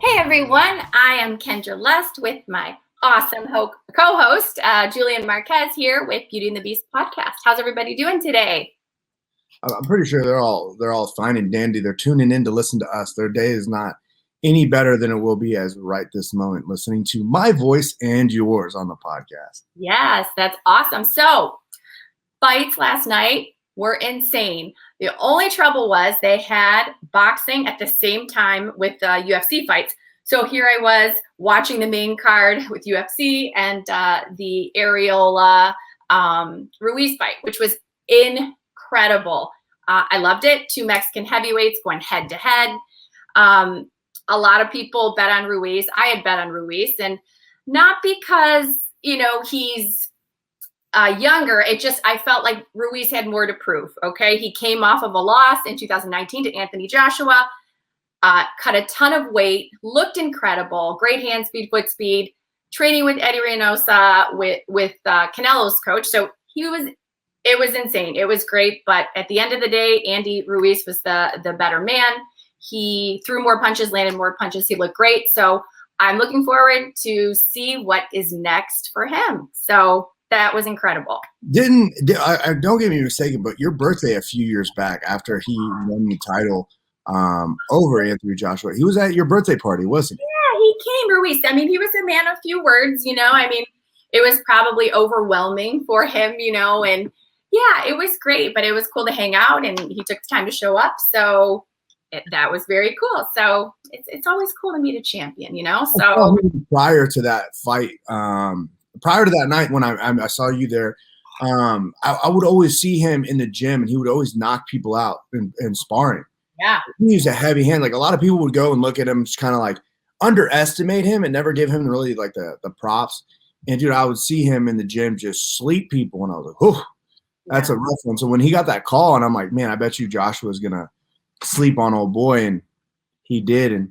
Hey everyone, I am Kendra Lust with my awesome co-host Julian Marquez here with Beauty and the Beast podcast. How's everybody doing today? I'm pretty sure they're all fine and dandy. They're tuning in to listen to us. Their day is not any better than it will be as right this moment, listening to my voice and yours on the podcast. Yes, that's awesome. So, fights last night were insane. The only trouble was they had boxing at the same time with UFC fights. So here I was watching the main card with UFC and the Arreola Ruiz fight, which was incredible. I loved it. Two Mexican heavyweights going head to head. A lot of people bet on Ruiz. I had bet on Ruiz, and not because, he's younger. I felt like Ruiz had more to prove. Okay. He came off of a loss in 2019 to Anthony Joshua, cut a ton of weight, looked incredible, great hand speed, foot speed, training with Eddie Reynoso with Canelo's coach. So it was insane. It was great. But at the end of the day, Andy Ruiz was the better man. He threw more punches, landed more punches. He looked great. So I'm looking forward to see what is next for him. So that was incredible. Don't get me mistaken, but your birthday a few years back after he won the title over Anthony Joshua, he was at your birthday party, wasn't he? Yeah, he came, Ruiz. I mean, he was a man of few words, it was probably overwhelming for him, and yeah, it was great, but it was cool to hang out, and he took the time to show up. So that was very cool. So it's always cool to meet a champion, So prior to that fight, prior to that night when I saw you there, I would always see him in the gym, and he would always knock people out in sparring. Yeah, he used a heavy hand. Like a lot of people would go and look at him, just kind of like underestimate him and never give him really like the props. And dude, I would see him in the gym just sleep people, and I was like, "Oh, that's a rough one." So when he got that call, and I'm like, "Man, I bet you Joshua's gonna sleep on old boy," and he did. And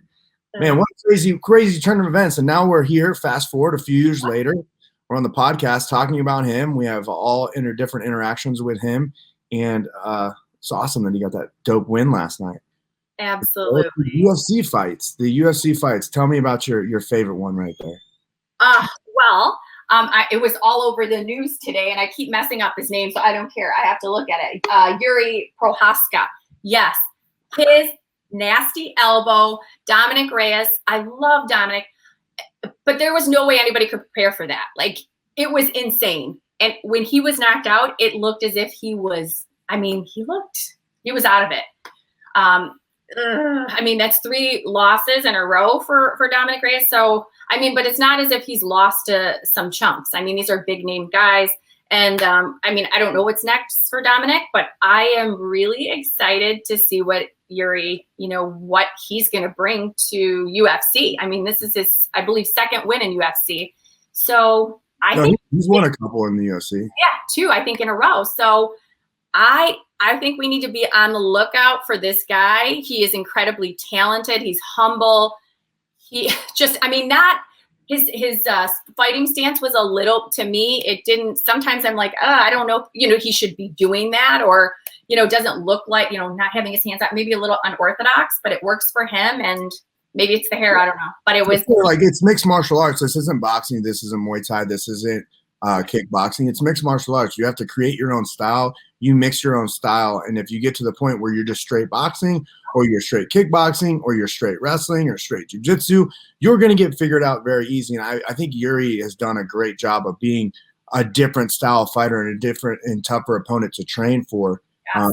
man, what a crazy turn of events. And now we're here. Fast forward a few years later, we're on the podcast talking about him. We have all different interactions with him, and it's awesome that he got that dope win last night. Absolutely. The UFC fights. Tell me about your favorite one right there. It was all over the news today, and I keep messing up his name, so I don't care. I have to look at it. Yuri Prochazka. Yes. His nasty elbow. Dominic Reyes. I love Dominic, but there was no way anybody could prepare for that. Like, it was insane. And when he was knocked out, it looked as if he was out of it. That's 3 losses in a row for Dominic Reyes. So, but it's not as if he's lost to some chumps. These are big name guys. And, I don't know what's next for Dominic, but I am really excited to see what Yuri, what he's going to bring to UFC. This is his, I believe, second win in UFC. So I think he's won a couple in the UFC. Yeah, 2, I think, in a row. So I think we need to be on the lookout for this guy. He is incredibly talented. He's humble. He just, not his fighting stance was a little, to me, it didn't, sometimes I'm like, I don't know, he should be doing that, or, doesn't look like, not having his hands out, maybe a little unorthodox, but it works for him. And maybe it's the hair, I don't know, but it was like, it's mixed martial arts. This isn't boxing. This isn't Muay Thai. This isn't kickboxing. It's mixed martial arts. You have to create your own style. You mix your own style. And if you get to the point where you're just straight boxing, or you're straight kickboxing, or you're straight wrestling, or straight jiu-jitsu, you're going to get figured out very easy. And I think Yuri has done a great job of being a different style fighter and a different and tougher opponent to train for. Yes.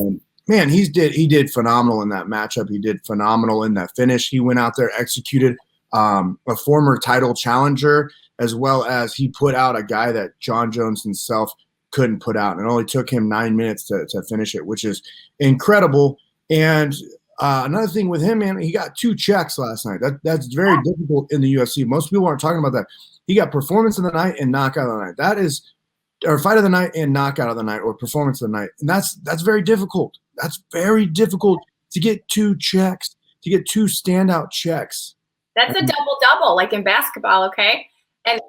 Man, he did phenomenal in that matchup. He did phenomenal in that finish. He went out there, executed a former title challenger, as well as he put out a guy that John Jones himself couldn't put out. And it only took him 9 minutes to finish it, which is incredible. And another thing with him, man, he got 2 checks last night. That's very difficult in the UFC. Most people aren't talking about that. He got performance of the night and knockout of the night. That is, or fight of the night and knockout of the night, or performance of the night. And that's very difficult. That's very difficult to get 2 checks, to get 2 standout checks. That's a double-double, like in basketball, okay? And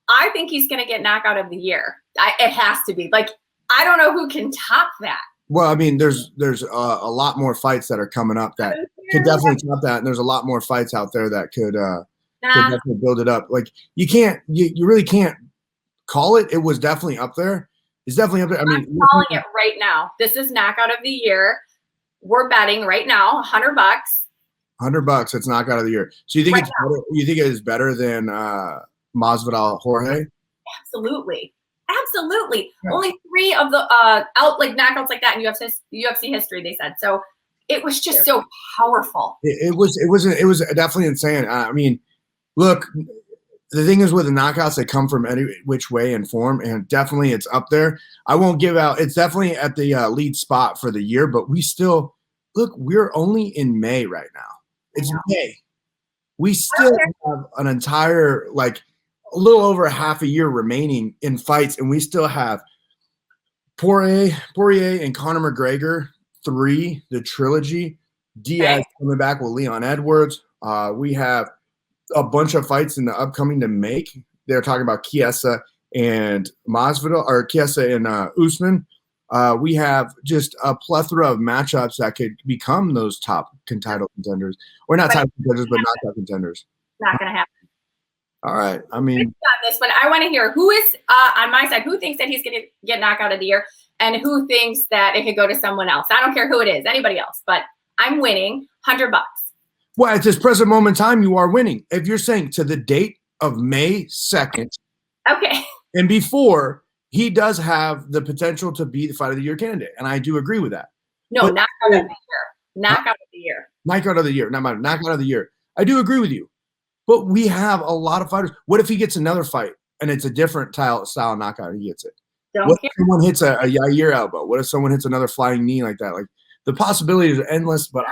I think he's going to get knockout of the year. It has to be. Like, I don't know who can top that. Well, there's a lot more fights that are coming up that could definitely top that. And there's a lot more fights out there that could definitely build it up. Like you really can't call it. It was definitely up there. It's definitely up there. I mean, I'm calling it right now. This is knockout of the year. We're betting right now, $100. $100. It's knockout of the year. So you think it's better, you think it is better than Masvidal Jorge? Absolutely. Absolutely. Yeah. Only 3 of the knockouts like that in UFC history, they said. So it was just so powerful. It was definitely insane. I mean, look, the thing is with the knockouts, they come from any which way and form, and definitely it's up there. I won't give out. It's definitely at the lead spot for the year, but we still look. We're only in May right now. It's May. We still have an entire a little over half a year remaining in fights, and we still have Poirier and Conor McGregor 3, the trilogy. Diaz coming back with Leon Edwards. We have a bunch of fights in the upcoming to make. They're talking about Chiesa and Masvidal, or Chiesa and Usman. We have just a plethora of matchups that could become those top title contenders, or not title contenders, but knockout contenders. Not going to happen. All right. I mean, on this one, I want to hear who is on my side. Who thinks that he's going to get knockout of the year, and who thinks that it could go to someone else? I don't care who it is, anybody else, but I'm winning $100. Well, at this present moment in time, you are winning. If you're saying to the date of May 2nd, okay, and before, he does have the potential to be the fight of the year candidate, and I do agree with that. No, knockout of the year. Knockout of the year. Knockout of the year. Knockout of the year. I do agree with you. But we have a lot of fighters. What if he gets another fight and it's a different style knockout and he gets it? What if someone hits a Yair elbow? What if someone hits another flying knee like that? Like, the possibilities are endless, but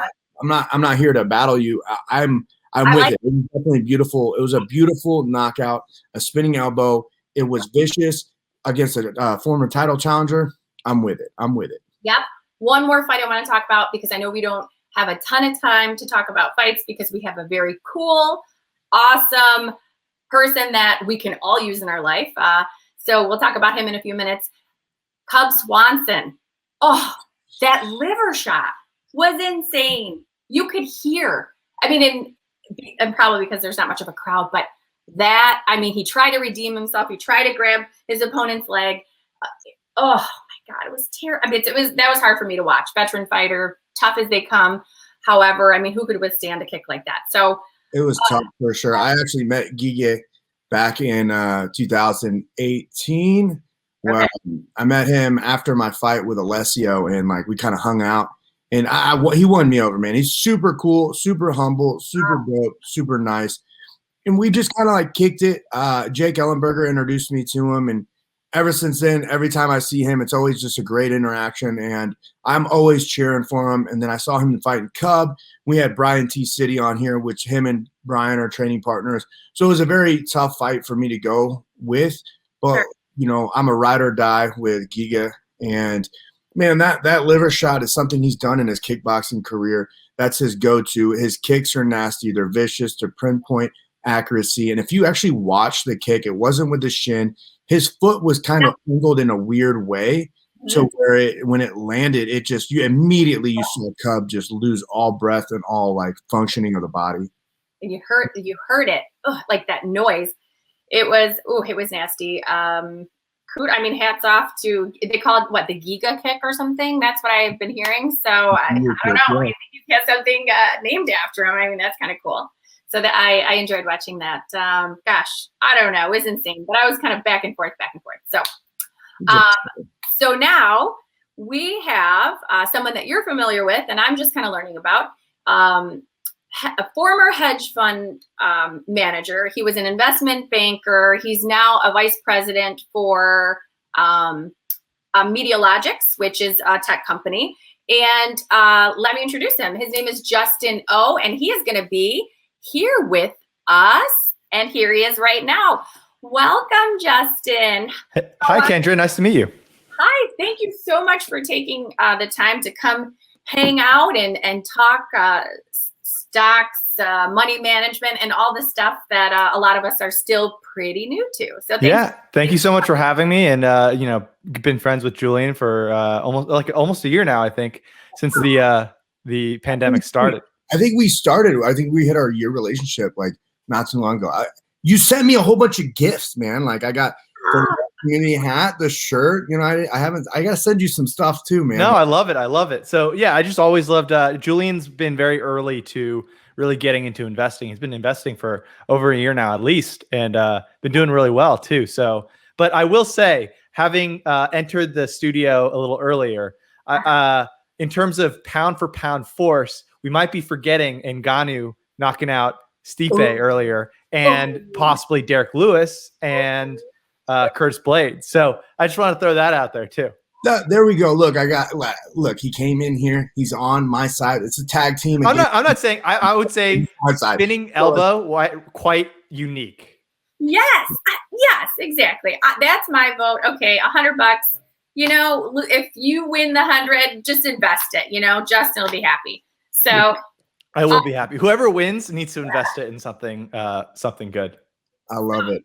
I'm not here to battle you. I'm with it. It was definitely beautiful. It was a beautiful knockout, a spinning elbow. It was vicious against a former title challenger. I'm with it. Yep. One more fight I want to talk about, because I know we don't have a ton of time to talk about fights, because we have a very cool, awesome person that we can all use in our life. So we'll talk about him in a few minutes. Cub Swanson. Oh, that liver shot was insane. You could hear. I mean, and probably because there's not much of a crowd, but he tried to redeem himself. He tried to grab his opponent's leg. Oh my God, it was terrible. I mean, that was hard for me to watch. Veteran fighter, tough as they come. However, I mean, who could withstand a kick like that? So it was tough for sure. I actually met Giga back in 2018. Well, I met him after my fight with Alessio, and we kind of hung out. And he won me over, man. He's super cool, super humble, super dope, super nice. And we just kind of kicked it. Jake Ellenberger introduced me to him, and ever since then, every time I see him, it's always just a great interaction, and I'm always cheering for him. And then I saw him fighting Cub. We had Brian T. City on here, which him and Brian are training partners. So it was a very tough fight for me to go with. But, I'm a ride or die with Giga. And, man, that liver shot is something he's done in his kickboxing career. That's his go-to. His kicks are nasty. They're vicious. They're pinpoint accuracy. And if you actually watch the kick, it wasn't with the shin. His foot was kind of angled in a weird way, so where when it landed, you immediately saw Cub just lose all breath and all functioning of the body. And you heard it, like that noise. It was nasty. Hats off to, they call it the Giga kick or something. That's what I've been hearing. So I don't know. I think you have something named after him. I mean, that's kind of cool. So that I enjoyed watching that. Gosh, I don't know. It was insane, but I was kind of back and forth. So, so now we have someone that you're familiar with, and I'm just kind of learning about, a former hedge fund manager. He was an investment banker. He's now a vice president for Medialogics, which is a tech company. And let me introduce him. His name is Justin O, and he is going to be here with us, and here he is right now. Welcome, Justin. Hi, Kendra. Nice to meet you. Hi. Thank you so much for taking the time to come hang out and talk stocks, money management, and all the stuff that a lot of us are still pretty new to. So thank you so much for having me. And been friends with Julian for almost a year now, I think, since the pandemic started. I think we hit our year relationship like not too long ago. You sent me a whole bunch of gifts, man. Like I got the community hat, the shirt. You know, I gotta send you some stuff too, man. No, I love it. I love it. So yeah, I just always loved, Julian's been very early to really getting into investing. He's been investing for over a year now, at least, and been doing really well too. So, but I will say, having entered the studio a little earlier, in terms of pound for pound force, we might be forgetting Ngannou knocking out Stipe earlier, and possibly Derek Lewis and Curtis Blades. So I just want to throw that out there too. There we go. Look, look, he came in here. He's on my side. It's a tag team. I'm not saying, I would say spinning elbow, quite unique. Yes, exactly. That's my vote. Okay, $100. You know, if you win the 100, just invest it. You know, Justin will be happy. So I will be happy. Whoever wins needs to invest it in something good. I love it.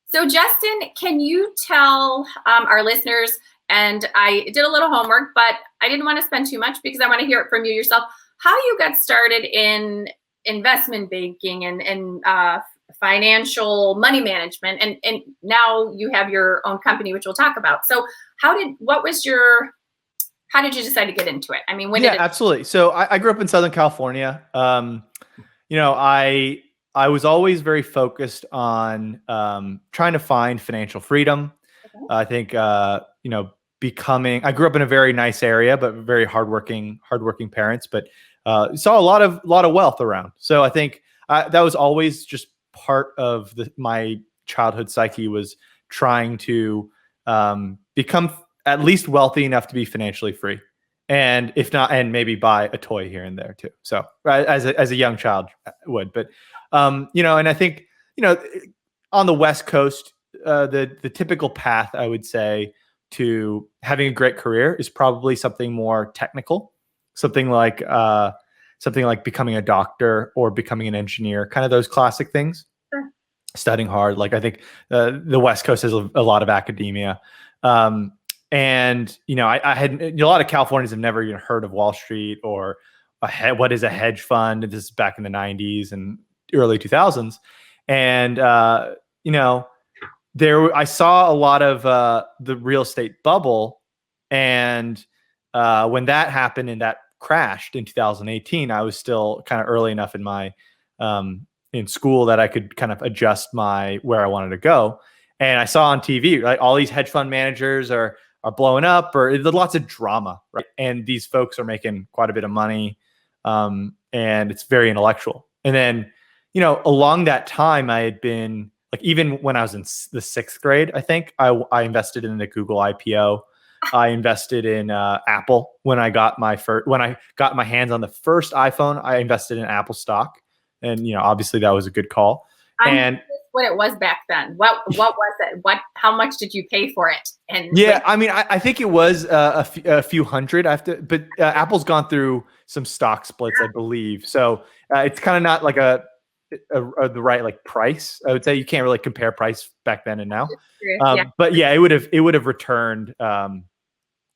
So Justin, can you tell our listeners, and I did a little homework, but I didn't want to spend too much because I want to hear it from you yourself, how you got started in investment banking and financial money management, and now you have your own company, which we'll talk about. So how did you decide to get into it? I mean, absolutely. So I grew up in Southern California. You know, I was always very focused on trying to find financial freedom. Okay. I think, you know, I grew up in a very nice area, but very hardworking parents, but saw a lot of wealth around. So I think that was always just part of my childhood psyche, was trying to become at least wealthy enough to be financially free. And if not, and maybe buy a toy here and there too. So as a young child would, but you know, and I think, you know, on the West Coast, the typical path, I would say, to having a great career is probably something more technical, something like becoming a doctor or becoming an engineer, kind of those classic things. Sure. Studying hard. Like I think the West Coast has a lot of academia. And, you know, I had a lot of Californians have never even heard of Wall Street or what is a hedge fund. This is back in the 90s and early 2000s. And, you know, I saw a lot of the real estate bubble. And when that happened and that crashed in 2018, I was still kind of early enough in my in school that I could kind of adjust where I wanted to go. And I saw on TV, right, all these hedge fund managers are blowing up, or there's lots of drama, right? And these folks are making quite a bit of money, and it's very intellectual. And then, you know, along that time, I had been like, even when I was in the 6th grade, I think I invested in the Google IPO. I invested in Apple when I got my hands on the first iPhone. I invested in Apple stock, and you know, obviously that was a good call. And what it was back then. What was it? How much did you pay for it? And yeah, I mean, I think it was a few hundred. But Apple's gone through some stock splits, I believe. So it's kind of not like the right like price. I would say you can't really compare price back then and now. Yeah. But yeah, it would have returned.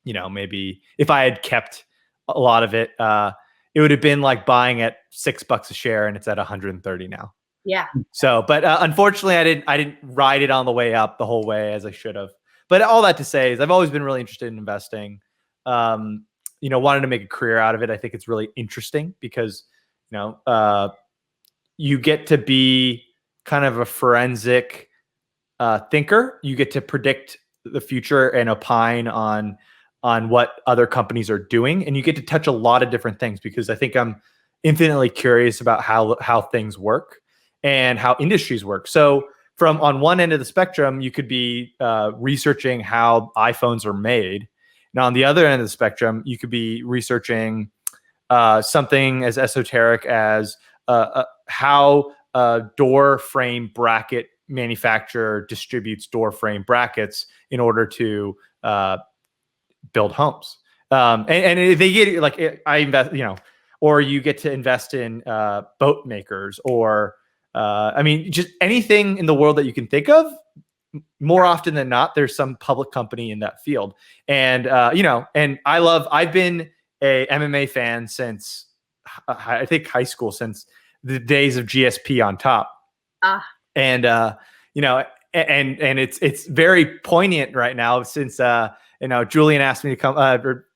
You know, maybe if I had kept a lot of it, it would have been like buying at $6 a share, and it's at 130 now. Yeah. So, but unfortunately, I didn't ride it on the way up the whole way as I should have. But all that to say is, I've always been really interested in investing. You know, wanted to make a career out of it. I think it's really interesting because, you know, you get to be kind of a forensic thinker. You get to predict the future and opine on what other companies are doing, and you get to touch a lot of different things, because I think I'm infinitely curious about how things work and how industries work. So on one end of the spectrum, you could be researching how iPhones are made. Now, on the other end of the spectrum, you could be researching something as esoteric as how a door frame bracket manufacturer distributes door frame brackets in order to build homes. And they get like, I invest, you know, or you get to invest in boat makers, or I mean, just anything in the world that you can think of. More often than not, there's some public company in that field. And, you know, and I've been a MMA fan since I think high school, since the days of GSP on top. And you know, and it's very poignant right now since you know, Julian asked me to come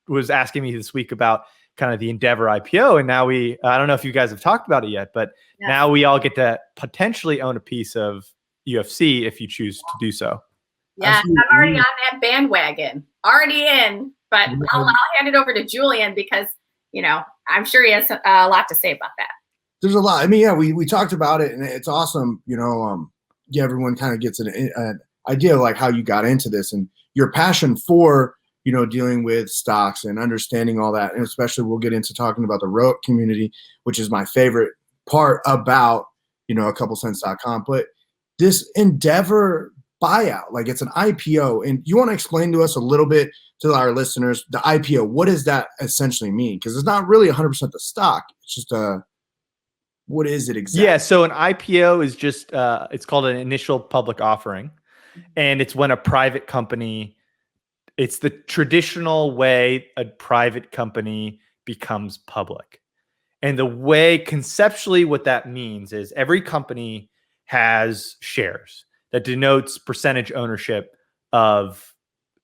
was asking me this week about kind of the Endeavor IPO, and now I don't know if you guys have talked about it yet, but now we all get to potentially own a piece of UFC if you choose to do so. Yeah, I'm already on that bandwagon, already in, but I'll hand it over to Julian because, you know, I'm sure he has a lot to say about that. There's a lot. I mean, yeah, we talked about it, and it's awesome. You know, yeah, everyone kind of gets an idea of like how you got into this and your passion for, you know, dealing with stocks and understanding all that. And especially we'll get into talking about the Rogue community, which is my favorite part about, you know, ACoupleCents.com. But this Endeavor buyout, like it's an IPO, and you want to explain to us a little bit to our listeners, the IPO, what does that essentially mean? Because it's not really 100% the stock. It's just what is it exactly? Yeah, so an IPO is just it's called an initial public offering, and it's when a private company, it's the traditional way a private company becomes public. And the way conceptually what that means is every company has shares that denotes percentage ownership of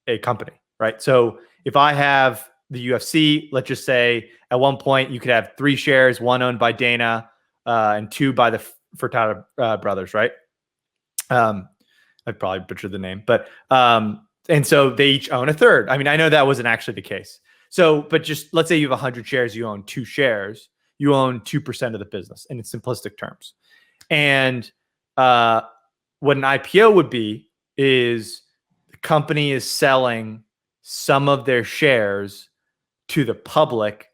a company, right? So if I have the UFC, let's just say at one point you could have 3 shares, 1 owned by Dana and 2 by the Furtado brothers, right? I'd probably butchered the name, but and so they each own a third. I mean, I know that wasn't actually the case. So, but just let's say you have 100 shares, you own 2 shares, you own 2% of the business in simplistic terms. And what an IPO would be is the company is selling some of their shares to the public,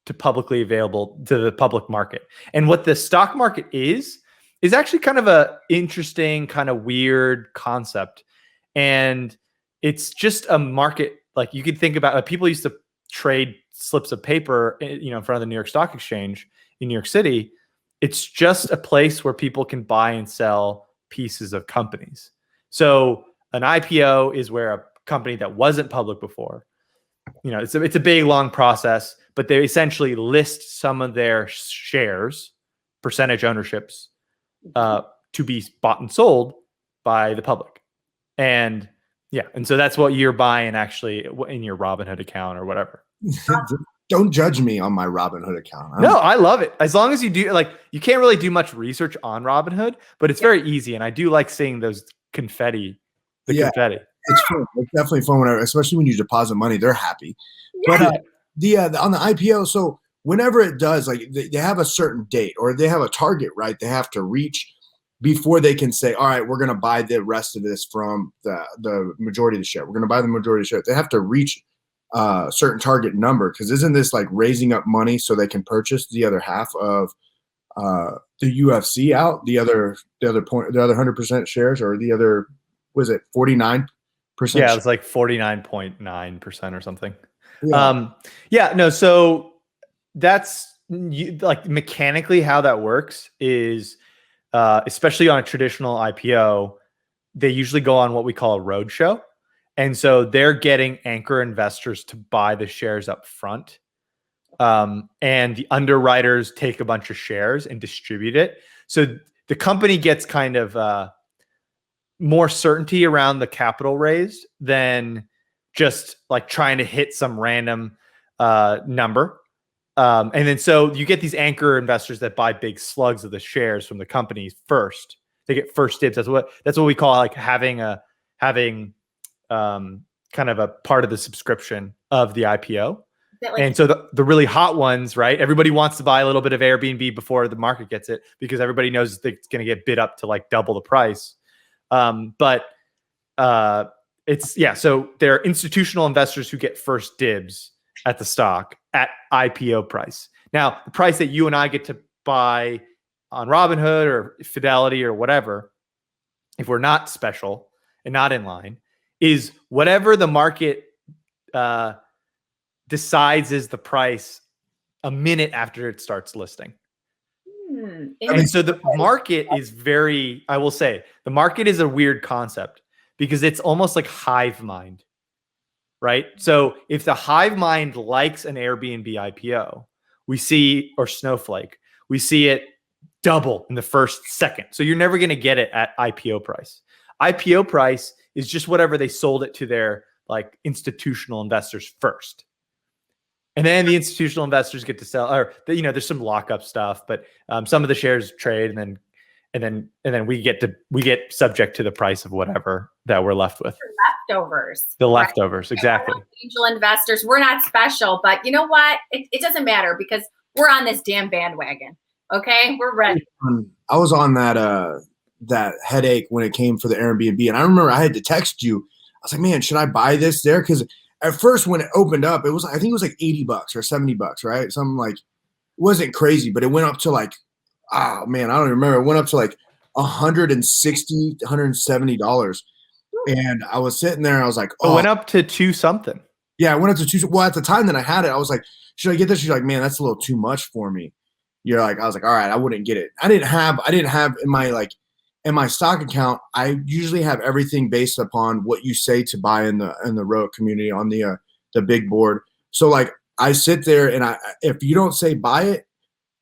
to publicly available to the public market. And what the stock market is actually kind of a interesting, kind of weird concept. And it's just a market, like you could think about, people used to trade slips of paper, you know, in front of the New York Stock Exchange in New York City. It's just a place where people can buy and sell pieces of companies. So an IPO is where a company that wasn't public before, you know, it's a big, long process, but they essentially list some of their shares, percentage ownerships, to be bought and sold by the public. And yeah, and so that's what you're buying actually in your Robinhood account or whatever. Don't judge me on my Robinhood account. No, I love it. As long as you do, like, you can't really do much research on Robinhood, but it's very easy. And I do like seeing those confetti. Confetti. It's fun. It's definitely fun whenever, especially when you deposit money, they're happy. Yeah. But on the IPO, so whenever it does, like they have a certain date or they have a target, right? They have to reach before they can say, all right, we're going to buy the rest of this from the majority of the share. We're going to buy the majority of the share. They have to reach a certain target number, because isn't this like raising up money so they can purchase the other half of the UFC out, the other 100% shares, or the other, was it 49%? Yeah, it's like 49.9% or something. Yeah. No, so that's like mechanically how that works is, especially on a traditional IPO, they usually go on what we call a roadshow. And so they're getting anchor investors to buy the shares up front. And the underwriters take a bunch of shares and distribute it. So the company gets kind of more certainty around the capital raised than just like trying to hit some random number. And then so you get these anchor investors that buy big slugs of the shares from the company first. They get first dibs. That's what we call like having kind of a part of the subscription of the IPO. And so the really hot ones, right? Everybody wants to buy a little bit of Airbnb before the market gets it, because everybody knows it's going to get bid up to like double the price. But so there are institutional investors who get first dibs at the stock at IPO price. Now, the price that you and I get to buy on Robinhood or Fidelity or whatever, if we're not special and not in line, is whatever the market decides is the price a minute after it starts listing. And so the market is very, I will say, the market is a weird concept because it's almost like hive mind, right? So if the hive mind likes an Airbnb IPO, or Snowflake, we see it double in the first second. So you're never going to get it at IPO price. IPO price is just whatever they sold it to their like institutional investors first. And then the institutional investors get to sell, or there's some lockup stuff, but some of the shares trade, and then we get subject to the price of whatever that we're left with. Leftovers. The leftovers, exactly. Angel investors, we're not special, but you know what? It doesn't matter because we're on this damn bandwagon. Okay, we're ready. I was on that headache when it came for the Airbnb, and I remember I had to text you. I was like, man, should I buy this there? Because at first when it opened up, I think it was like $80 or $70, right? Something like, it wasn't crazy, but it went up to like, oh man, I don't remember. It went up to like $160, $170. And I was sitting there and I was like, oh, it went up to $2 something. Yeah, it went up to $2. Well, at the time that I had it, I was like, should I get this? She's like, man, that's a little too much for me. I was like, all right, I wouldn't get it. I didn't have in my stock account, I usually have everything based upon what you say to buy in the Rogue community on the big board. So like I sit there and if you don't say buy it,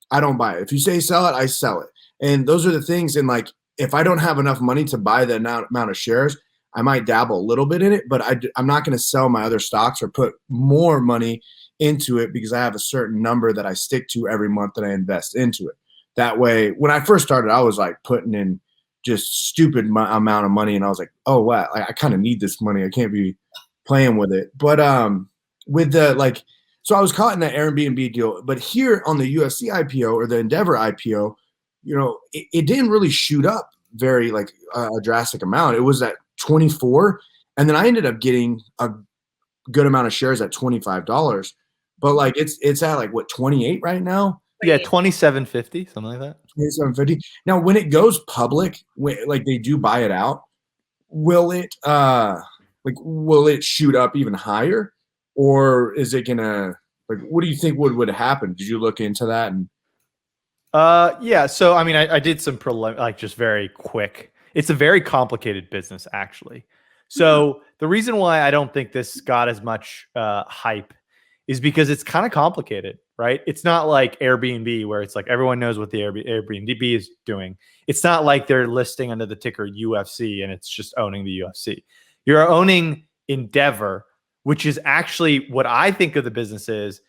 I don't buy it. If you say sell it, I sell it. And those are the things. And like, if I don't have enough money to buy the amount of shares, I might dabble a little bit in it, but I'm not going to sell my other stocks or put more money into it because I have a certain number that I stick to every month that I invest into it. That way, when I first started, I was like putting in just stupid amount of money, and I was like, oh wow, I kind of need this money. I can't be playing with it. But with the so I was caught in that Airbnb deal. But here on the UFC IPO or the Endeavor IPO, it didn't really shoot up very a drastic amount. It was at 24, and then I ended up getting a good amount of shares at $25. But it's at 28 right now. Yeah, 27.50, something like that. 27.50. Now, when it goes public, they do buy it out, will it shoot up even higher, or is it gonna what do you think would happen? Did you look into that? And yeah, so I mean, I did some just very quick. It's a very complicated business, actually. So the reason why I don't think this got as much hype is because it's kind of complicated, right? It's not like Airbnb where it's like everyone knows what the Airbnb is doing. It's not like they're listing under the ticker UFC and it's just owning the UFC. You're owning Endeavor, which is actually what I think of the business is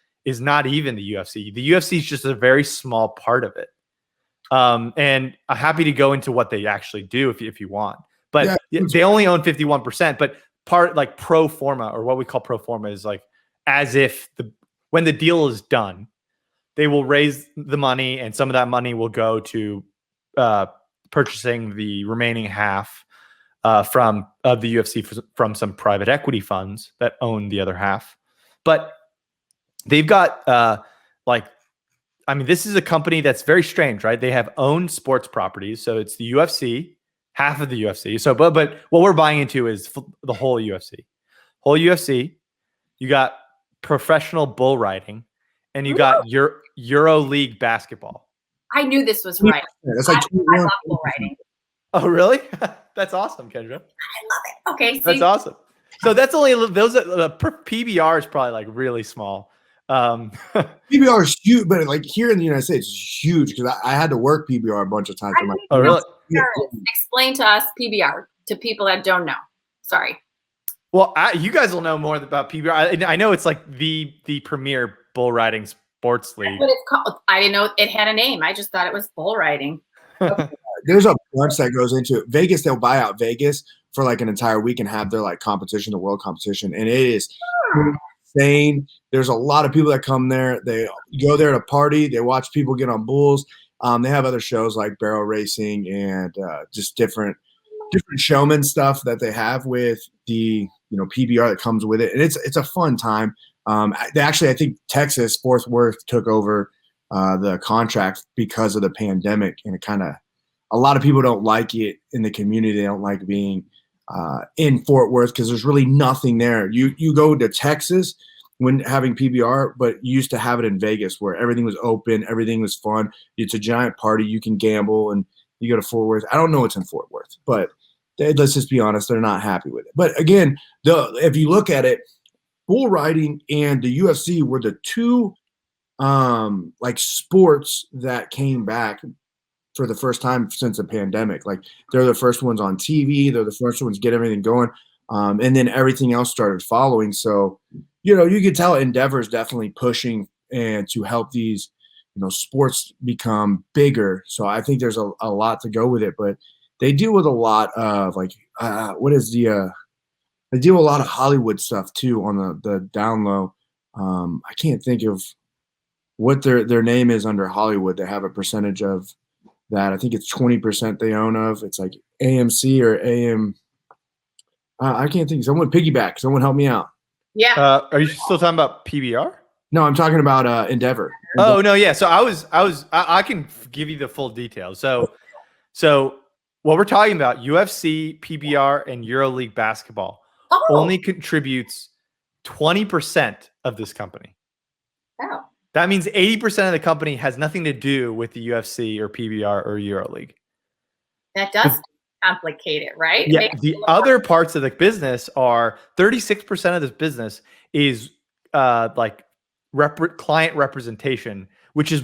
not even the UFC. The UFC is just a very small part of it. And I'm happy to go into what they actually do if you want. But they only own 51%. But part pro forma, or what we call pro forma, is as if when the deal is done, they will raise the money, and some of that money will go to purchasing the remaining half of the UFC from some private equity funds that own the other half. But they've got this is a company that's very strange, right? They have owned sports properties, so it's the UFC, half of the UFC. So, but what we're buying into is the whole UFC. Whole UFC. You got professional bull riding, and you got Euro League basketball. I knew this was right. That's I love bull riding. Oh, really? That's awesome, Kendra. I love it. Okay, see? That's awesome. So that's only those. PBR is probably really small. PBR is huge, but here in the United States, it's huge because I had to work PBR a bunch of times. Oh, really? Explain to us PBR to people that don't know. Sorry. Well, you guys will know more about PBR. I know it's the premier bull riding sports league. What it's called? I didn't know it had a name. I just thought it was bull riding. Okay. There's a bunch that goes into it. Vegas. They'll buy out Vegas for an entire week and have their competition, the world competition, and it is insane. There's a lot of people that come there. They go there to party. They watch people get on bulls. They have other shows like barrel racing and just different showman stuff that they have with the PBR that comes with it, and it's a fun time. I think Texas Fort Worth took over the contract because of the pandemic, and a lot of people don't like it in the community. They don't like being in Fort Worth because there's really nothing there. You go to Texas when having PBR, but you used to have it in Vegas where everything was open, everything was fun. It's a giant party. You can gamble, and you go to Fort Worth. I don't know what's in Fort Worth, but let's just be honest, they're not happy with it. But again, if you look at it, bull riding and the UFC were the two like sports that came back for the first time since the pandemic. Like they're the first ones on TV. They're the first ones to get everything going. And then everything else started following. So, you could tell Endeavor is definitely pushing and to help these, sports become bigger. So I think there's a lot to go with it, but they deal with a lot of like, they deal with a lot of Hollywood stuff too on the down low. I can't think of what their name is under Hollywood. They have a percentage of that. I think it's 20% they own of. It's like AMC or AM. I can't think. Someone piggyback. Someone help me out. Yeah. Are you still talking about PBR? No, I'm talking about Endeavor. Oh no, yeah. So I can give you the full details. So what we're talking about, UFC, PBR, and EuroLeague basketball only contributes 20% of this company. Wow. That means 80% of the company has nothing to do with the UFC or PBR or EuroLeague. That does complicate it, right? Yeah. The other parts of the business are 36% of this business is like client representation, which is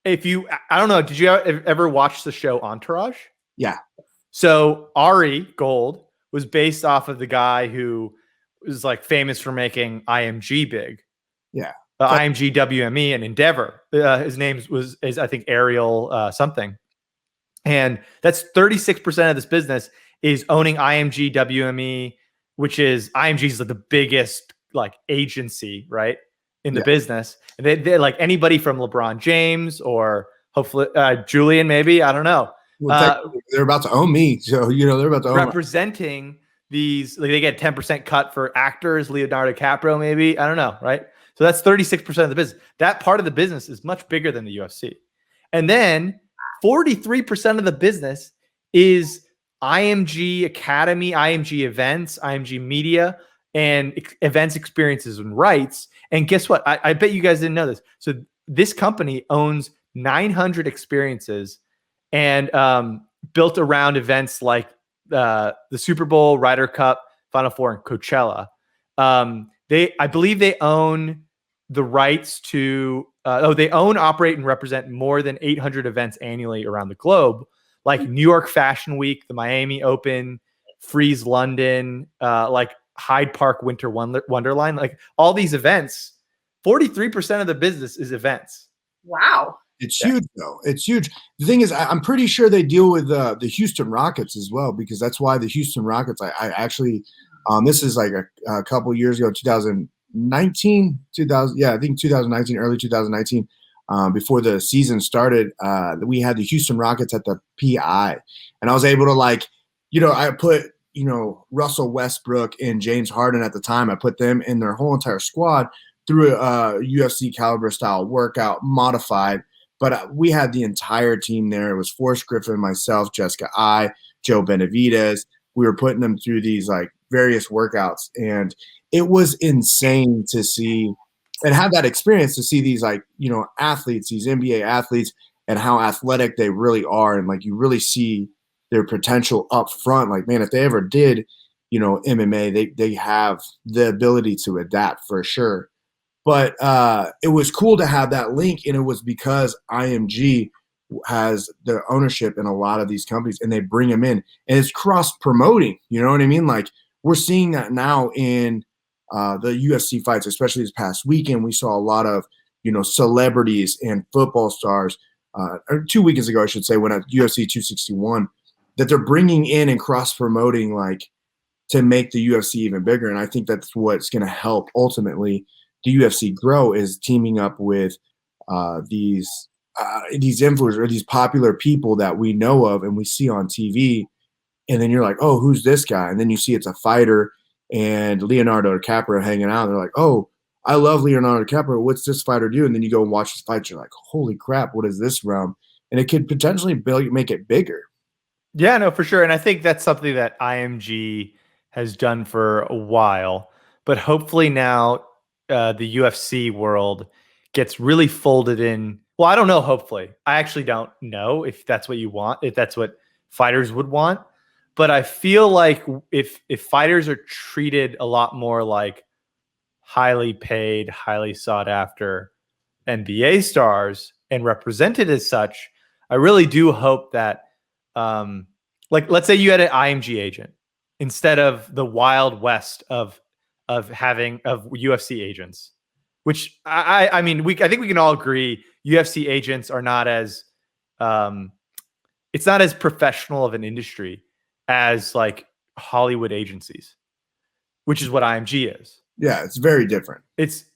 if you, I don't know, did you ever watch the show Entourage? Yeah. So Ari Gold was based off of the guy who was like famous for making IMG big. Yeah. IMG WME and Endeavor. His name is I think Ariel something. And that's 36% of this business is owning IMG WME, which is IMG's like the biggest like agency, right, in the business. And they like anybody from LeBron James or hopefully Julian, maybe, I don't know. Well, they're about to own me, so they're about to own representing these. Like they get 10% cut for actors, Leonardo DiCaprio, maybe, I don't know, right? So that's 36% of the business. That part of the business is much bigger than the UFC. And then 43% of the business is IMG Academy, IMG Events, IMG Media, and events, experiences, and rights. And guess what? I bet you guys didn't know this. So this company owns 900 experiences and built around events like the Super Bowl, Ryder Cup, Final Four, and Coachella. I believe they own the rights to they own, operate, and represent more than 800 events annually around the globe, like New York Fashion Week, the Miami Open, Freeze London, like Hyde Park Winter Wonderland, like all these events. 43% of the business is events. Wow. It's huge, though. It's huge. The thing is, I'm pretty sure they deal with the Houston Rockets as well, because that's why the Houston Rockets, I actually, this is like a couple years ago, 2019, I think 2019, early 2019, before the season started, we had the Houston Rockets at the PI, and I was able to I put, Russell Westbrook and James Harden at the time. I put them in their whole entire squad through a UFC caliber style workout, modified. But we had the entire team there. It was Forrest Griffin, myself, Jessica I, Joe Benavidez. We were putting them through these like various workouts, and it was insane to see and have that experience to see these athletes, these NBA athletes, and how athletic they really are. And like you really see their potential up front. Like, man, if they ever did, MMA, they have the ability to adapt for sure. But it was cool to have that link, and it was because IMG has the ownership in a lot of these companies, and they bring them in, and it's cross-promoting. You know what I mean? Like we're seeing that now in the UFC fights, especially this past weekend. We saw a lot of celebrities and football stars, or 2 weekends ago, I should say, when at UFC 261, that they're bringing in and cross-promoting like to make the UFC even bigger. And I think that's what's going to help ultimately the UFC grow, is teaming up with these influencers or these popular people that we know of and we see on TV. And then you're like, oh, who's this guy? And then you see it's a fighter and Leonardo DiCaprio hanging out. They're like, oh, I love Leonardo DiCaprio. What's this fighter do? And then you go and watch his fights. You're like, holy crap, what is this realm? And it could potentially make it bigger. Yeah, no, for sure. And I think that's something that IMG has done for a while. But hopefully now the UFC world gets really folded in. Well, I don't know. Hopefully, I actually don't know if that's what you want, if that's what fighters would want. But I feel like if fighters are treated a lot more like highly paid, highly sought after NBA stars and represented as such, I really do hope that, like, let's say you had an IMG agent instead of the wild west of UFC agents, which I mean, I think we can all agree UFC agents are not as, it's not as professional of an industry as like Hollywood agencies, which is what IMG is. Yeah, it's very different. It's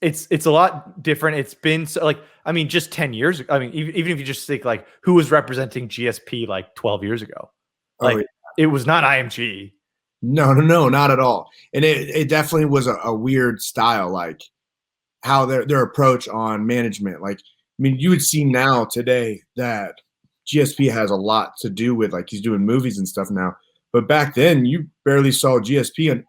a lot different. It's been so, like, I mean, just 10 years ago. I mean, even if you just think like who was representing GSP like 12 years ago, like it was not IMG. No, not at all. And it definitely was a weird style, like how their approach on management. Like, I mean, you would see now today that GSP has a lot to do with, like, he's doing movies and stuff now. But back then, you barely saw GSP on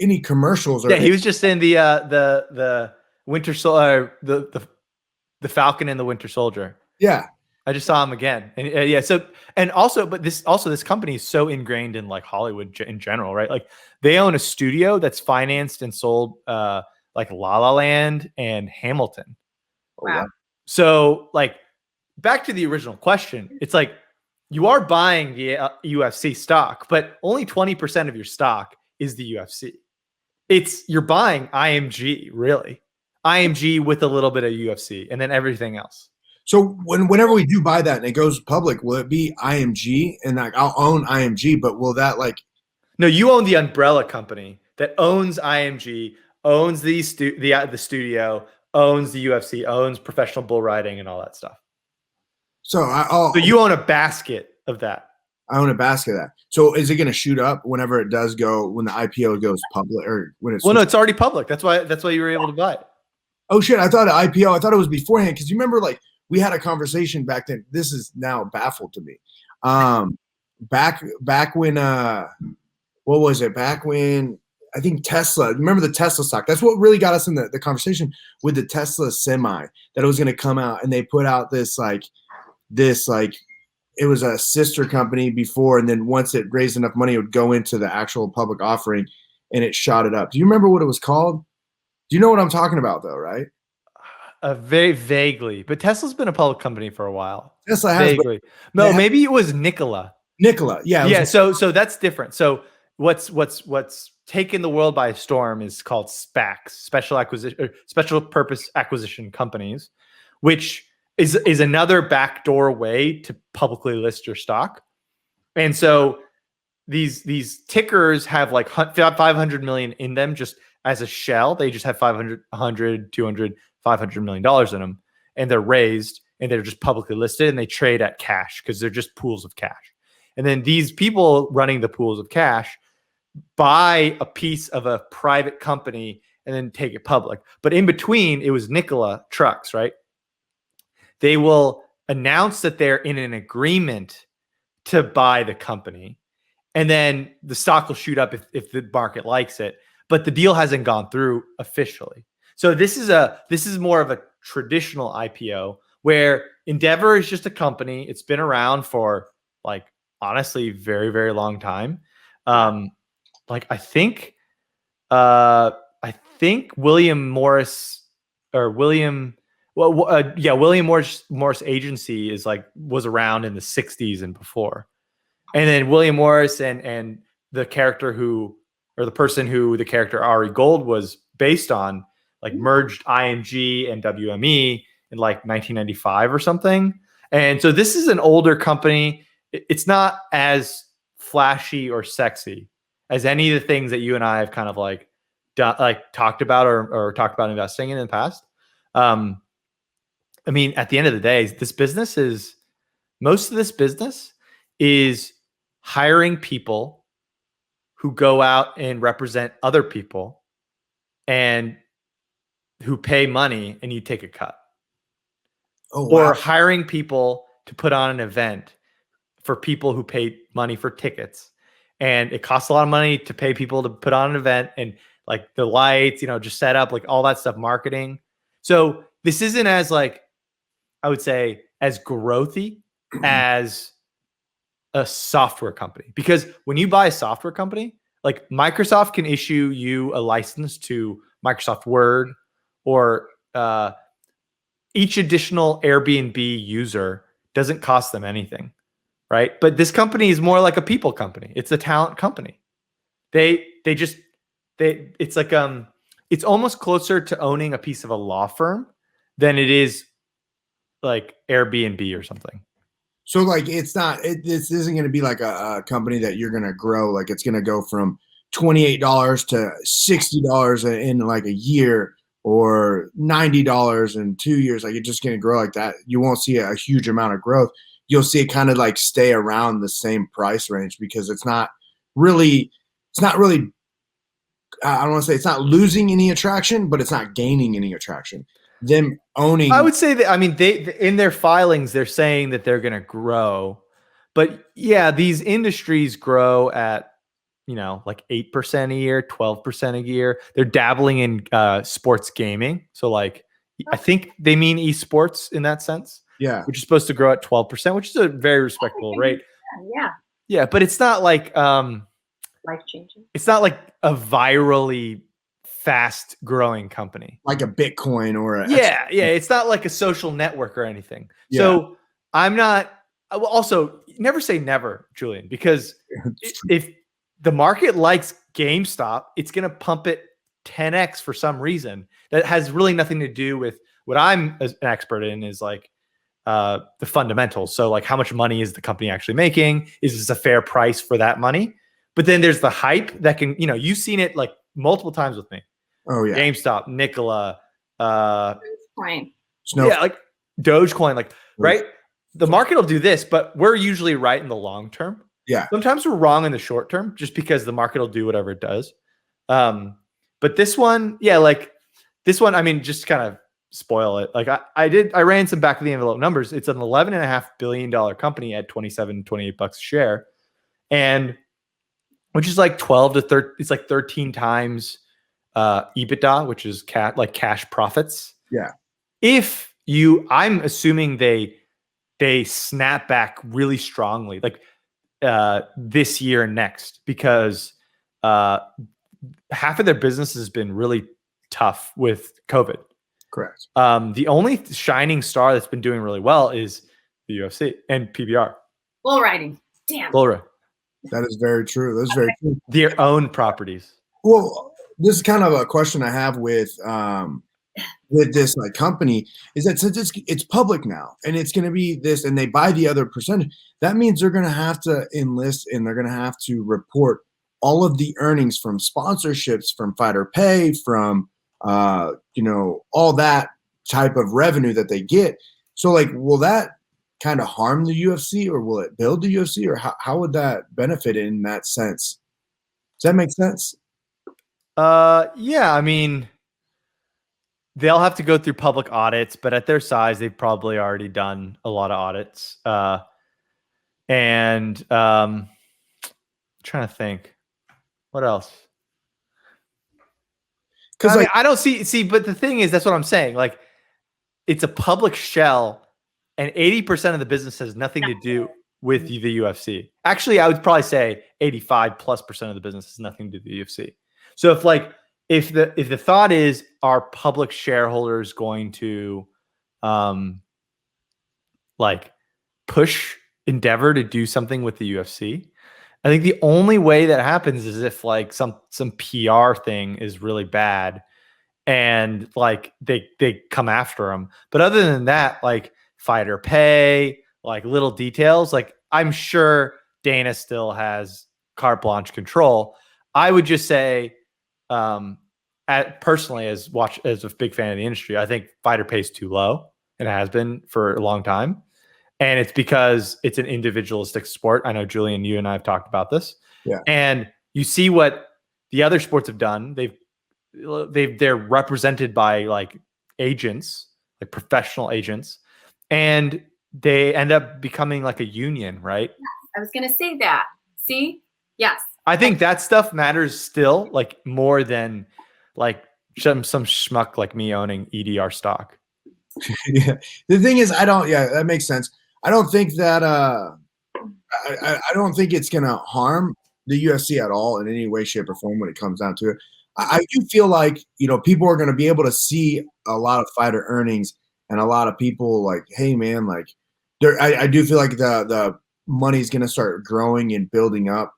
any commercials. Yeah, he was just in the Winter Soldier, the Falcon and the Winter Soldier. Yeah, I just saw him again, and yeah. So, and also, but this company is so ingrained in like Hollywood in general, right? Like they own a studio that's financed and sold like La La Land and Hamilton. Wow. So, like, back to the original question, it's like you are buying the UFC stock, but only 20% of your stock is the UFC. You're buying IMG, really. IMG with a little bit of UFC and then everything else. So whenever we do buy that and it goes public, will it be IMG? And like I'll own IMG, but will that like? No, you own the umbrella company that owns IMG, owns the studio, owns the UFC, owns professional bull riding and all that stuff. So you own a basket of that. I own a basket of that. So is it going to shoot up whenever it does go, when the IPO goes public, or when it's? Well, no, it's already public. That's why you were able to buy it. Oh shit! I thought an IPO. I thought it was beforehand, because you remember, like, we had a conversation back then. This is now baffled to me. Back when what was it? Back when I think Tesla. Remember the Tesla stock? That's what really got us in the conversation with the Tesla Semi, that it was going to come out, and they put out this it was a sister company before, and then once it raised enough money, it would go into the actual public offering, and it shot it up. Do you remember what it was called? Do you know what I'm talking about, though, right? Very vaguely, but Tesla's been a public company for a while. Tesla has vaguely. No, maybe it was Nikola. Yeah. Yeah. So that's different. So what's taken the world by storm is called SPACs, special purpose acquisition companies, which is another backdoor way to publicly list your stock. And so these tickers have like 500 million in them just as a shell. They just have 500, 100, 200, $500 million in them, and they're raised and they're just publicly listed, and they trade at cash because they're just pools of cash. And then these people running the pools of cash buy a piece of a private company and then take it public. But in between, it was Nikola Trucks, right? They will announce that they're in an agreement to buy the company, and then the stock will shoot up if the market likes it. But the deal hasn't gone through officially. So this is more of a traditional IPO where Endeavor is just a company. It's been around for, like, honestly, very, very long time. Like I think William Morris William Morris Agency was around in the 60s and before. And then William Morris and the person who the character Ari Gold was based on, like, merged IMG and WME in like 1995 or something. And so this is an older company. It's not as flashy or sexy as any of the things that you and I have kind of like talked about or talked about investing in the past. I mean, at the end of the day, most of this business is hiring people who go out and represent other people and who pay money, and you take a cut. Oh, wow. Or hiring people to put on an event for people who pay money for tickets. And it costs a lot of money to pay people to put on an event, and like the lights, just set up, like all that stuff, marketing. So this isn't as, like, I would say, as growthy as a software company. Because when you buy a software company, like Microsoft can issue you a license to Microsoft Word, or each additional Airbnb user doesn't cost them anything, right? But this company is more like a people company. It's a talent company. It's like it's almost closer to owning a piece of a law firm than it is like Airbnb or something. So like this isn't going to be like a company that you're going to grow. Like it's going to go from $28 to $60 in like a year, or $90 in 2 years. Like it's just going to grow like that. You won't see a huge amount of growth. You'll see it kind of like stay around the same price range, because it's not really, I don't want to say it's not losing any attraction, but it's not gaining any attraction. Them owning, I would say that, I mean, they in their filings, they're saying that they're going to grow, but yeah, these industries grow at, like 8% a year, 12% a year. They're dabbling in sports gaming. So like, I think they mean esports in that sense. yeah, Which is supposed to grow at 12%, which is a very respectable rate. Yeah. Yeah, but it's not like Life-changing. it's not like a virally fast growing company. like a Bitcoin or a Yeah, it's not like a social network or anything. Yeah. So I'm not. Well, also, never say never, Julian, because if the market likes GameStop, it's going to pump it 10x for some reason that has really nothing to do with what I'm an expert in, is like the fundamentals. So like, how much money is the company actually making? Is this a fair price for that money? But then there's the hype that can, you've seen it like multiple times with me. Oh yeah, GameStop, Nikola, Fine. yeah, like Dogecoin, like, right? The market will do this, but we're usually right in the long term. Yeah. Sometimes we're wrong in the short term, just because the market will do whatever it does. But this one, I mean, just kind of spoil it. Like I ran some back of the envelope numbers. It's an $11.5 billion company at $28 a share. And which is like 12 to 13, it's like 13 times EBITDA, which is cash profits. Yeah. I'm assuming they snap back really strongly, like this year and next, because half of their business has been really tough with COVID. correct. The only shining star that's been doing really well is the UFC and PBR. Bull riding. Damn. Bull That is very true. That's very true. their own properties. Well, this is kind of a question I have with this like company, is that since it's public now and it's going to be this, and they buy the other percentage, that means they're going to have to enlist and they're going to have to report all of the earnings from sponsorships, from fighter pay, from all that type of revenue that they get. So like, will that kind of harm the UFC, or will it build the UFC, or how would that benefit in that sense? Does that make sense? Yeah, I mean, they'll have to go through public audits, but at their size, they've probably already done a lot of audits. Trying to think, what else? Because I don't see, but the thing is, that's what I'm saying. Like, it's a public shell, and 80% of the business has nothing to do with the UFC. Actually, I would probably say 85+% of the business has nothing to do with the UFC. So if the thought is, are public shareholders going to push Endeavor to do something with the UFC? I think the only way that happens is if like some PR thing is really bad and like they come after them. But other than that, like fighter pay, like little details, like I'm sure Dana still has carte blanche control. I would just say, personally, as a big fan of the industry, I think fighter pay is too low, and it has been for a long time. And it's because it's an individualistic sport. I know, Julian, you and I have talked about this. Yeah. And you see what the other sports have done. They're represented by like agents, like professional agents, and they end up becoming like a union, right? I was going to say that. See? Yes. I think that stuff matters still, like more than like some schmuck like me owning EDR stock. Yeah. The thing is, that makes sense. I don't think that I don't think it's gonna harm the UFC at all in any way, shape, or form when it comes down to it. I do feel like people are gonna be able to see a lot of fighter earnings and a lot of people like, hey man, like I do feel like the money's going to start growing and building up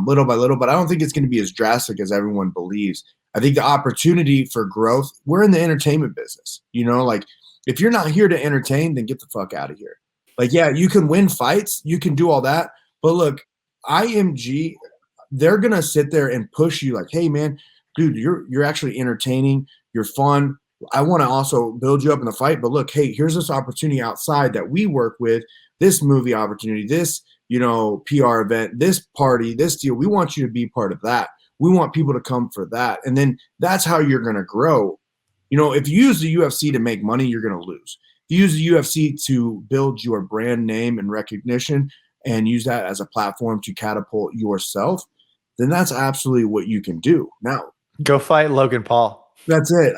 little by little, but I don't think it's going to be as drastic as everyone believes. I think the opportunity for growth, we're in the entertainment business, like if you're not here to entertain, then get the fuck out of here. Like, yeah, you can win fights, you can do all that, but look, IMG, they're going to sit there and push you like, hey man, dude, you're actually entertaining, you're fun. I want to also build you up in the fight, but look, hey, here's this opportunity outside that we work with, this movie opportunity, this, PR event, this party, this deal. We want you to be part of that. We want people to come for that. And then that's how you're going to grow. If you use the UFC to make money, you're going to lose. If you use the UFC to build your brand name and recognition and use that as a platform to catapult yourself, then that's absolutely what you can do. Now, go fight Logan Paul. That's it.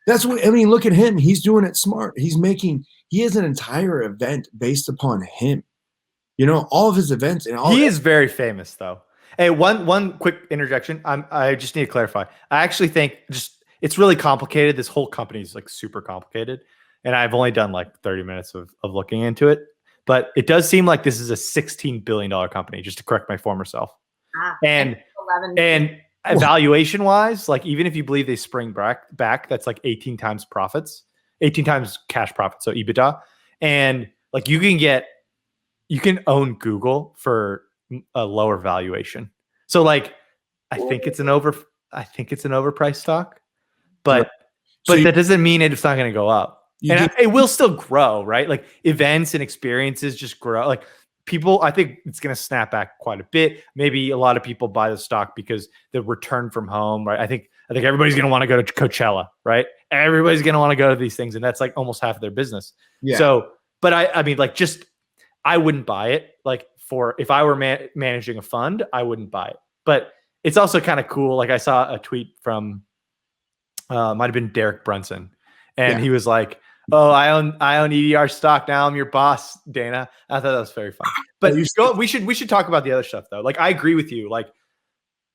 That's what, look at him. He's doing it smart. He has an entire event based upon him. All of his events and all. He is very famous though. Hey, one quick interjection. I just need to clarify. I actually think it's really complicated. This whole company is like super complicated. And I've only done like 30 minutes of looking into it. But it does seem like this is a $16 billion company, just to correct my former self. And 11. valuation wise, like even if you believe they spring back, that's like 18 times profits, 18 times cash profits, so EBITDA. And like you can own Google for a lower valuation. So like I think it's an overpriced stock, but that doesn't mean it's not going to go up. It will still grow, right? Like events and experiences just grow. Like people, I think it's going to snap back quite a bit. Maybe a lot of people buy the stock because the return from home, right? I think everybody's going to want to go to Coachella, right? Everybody's going to want to go to these things, and that's like almost half of their business. Yeah. So, but I wouldn't buy it. Like if I were managing a fund, I wouldn't buy it. But it's also kind of cool. Like I saw a tweet from might have been Derek Brunson, and he was like, "Oh, I own EDR stock now. I'm your boss, Dana." I thought that was very fun. But we should talk about the other stuff though. Like I agree with you. Like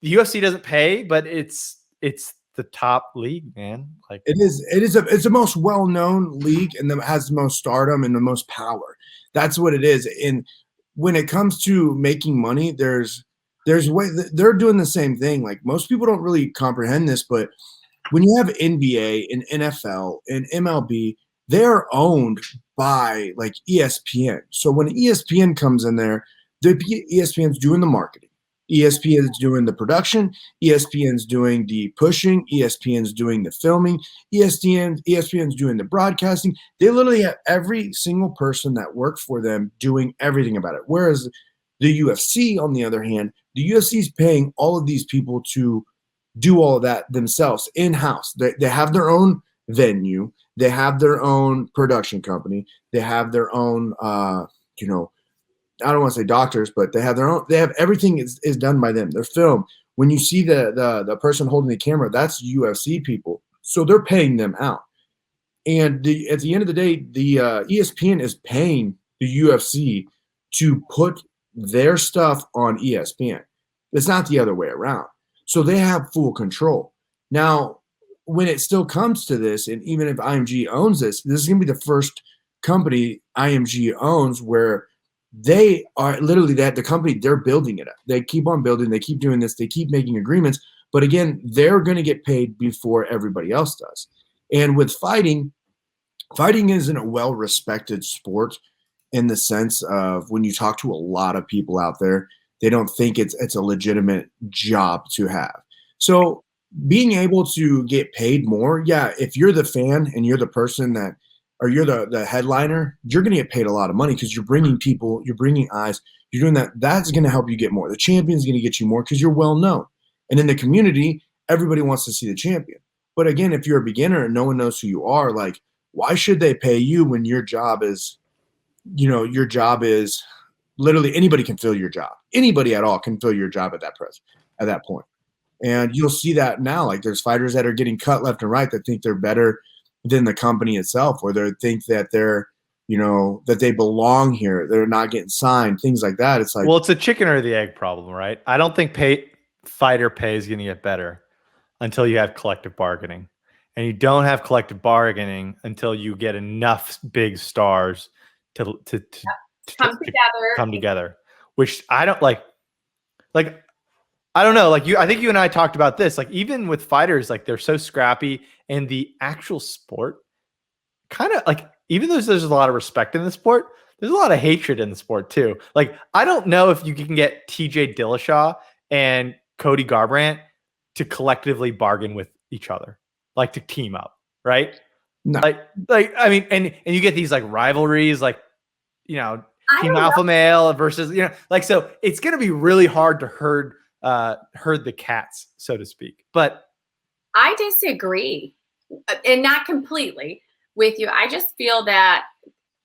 the UFC doesn't pay, but it's the top league, man. Like it's the most well-known league and that has the most stardom and the most power. That's what it is. And when it comes to making money, there's way they're doing the same thing. Like most people don't really comprehend this, but when you have NBA and NFL and MLB, they're owned by like ESPN. So when ESPN comes in there, ESPN's doing the marketing. ESPN's doing the production, ESPN's doing the pushing, ESPN's doing the filming, ESPN's doing the broadcasting. They literally have every single person that worked for them doing everything about it. Whereas the UFC, on the other hand, the UFC's paying all of these people to do all of that themselves in-house. They have their own venue, they have their own production company, they have their own I don't want to say doctors, but they have everything is done by them. Their film. When you see the person holding the camera, that's UFC people. So they're paying them out. And at the end of the day, the ESPN is paying the UFC to put their stuff on ESPN. It's not the other way around. So they have full control. Now, when it still comes to this, and even if IMG owns this is going to be the first company IMG owns where they are literally the company, they're building it up. They keep on building. They keep doing this. They keep making agreements. But again, they're going to get paid before everybody else does. And with fighting isn't a well-respected sport in the sense of when you talk to a lot of people out there, they don't think it's a legitimate job to have. So being able to get paid more, yeah, if you're the fan and you're the person that or you're the headliner, you're going to get paid a lot of money because you're bringing people, you're bringing eyes, you're doing that. That's going to help you get more. The champion's going to get you more because you're well known. And in the community, everybody wants to see the champion. But again, if you're a beginner and no one knows who you are, like, why should they pay you when your job is literally anybody can fill your job. Anybody at all can fill your job at that point. And you'll see that now. Like there's fighters that are getting cut left and right that think they're better than the company itself, or they think that they're, that they belong here. They're not getting signed, things like that. It's like, well, it's a chicken or the egg problem, right? I don't think fighter pay is going to get better until you have collective bargaining. and you don't have collective bargaining until you get enough big stars to come together, which I don't like. Like, I don't know. Like I think you and I talked about this. Like even with fighters, like they're so scrappy, and the actual sport kind of like, even though there's a lot of respect in the sport, there's a lot of hatred in the sport too. Like I don't know if you can get TJ Dillashaw and Cody Garbrandt to collectively bargain with each other, like to team up, right? No. Like I mean, and you get these like rivalries, like, you know, Team Alpha Male versus, you know, like, so it's going to be really hard to herd the cats, so to speak. But I disagree, and not completely with you. I just feel that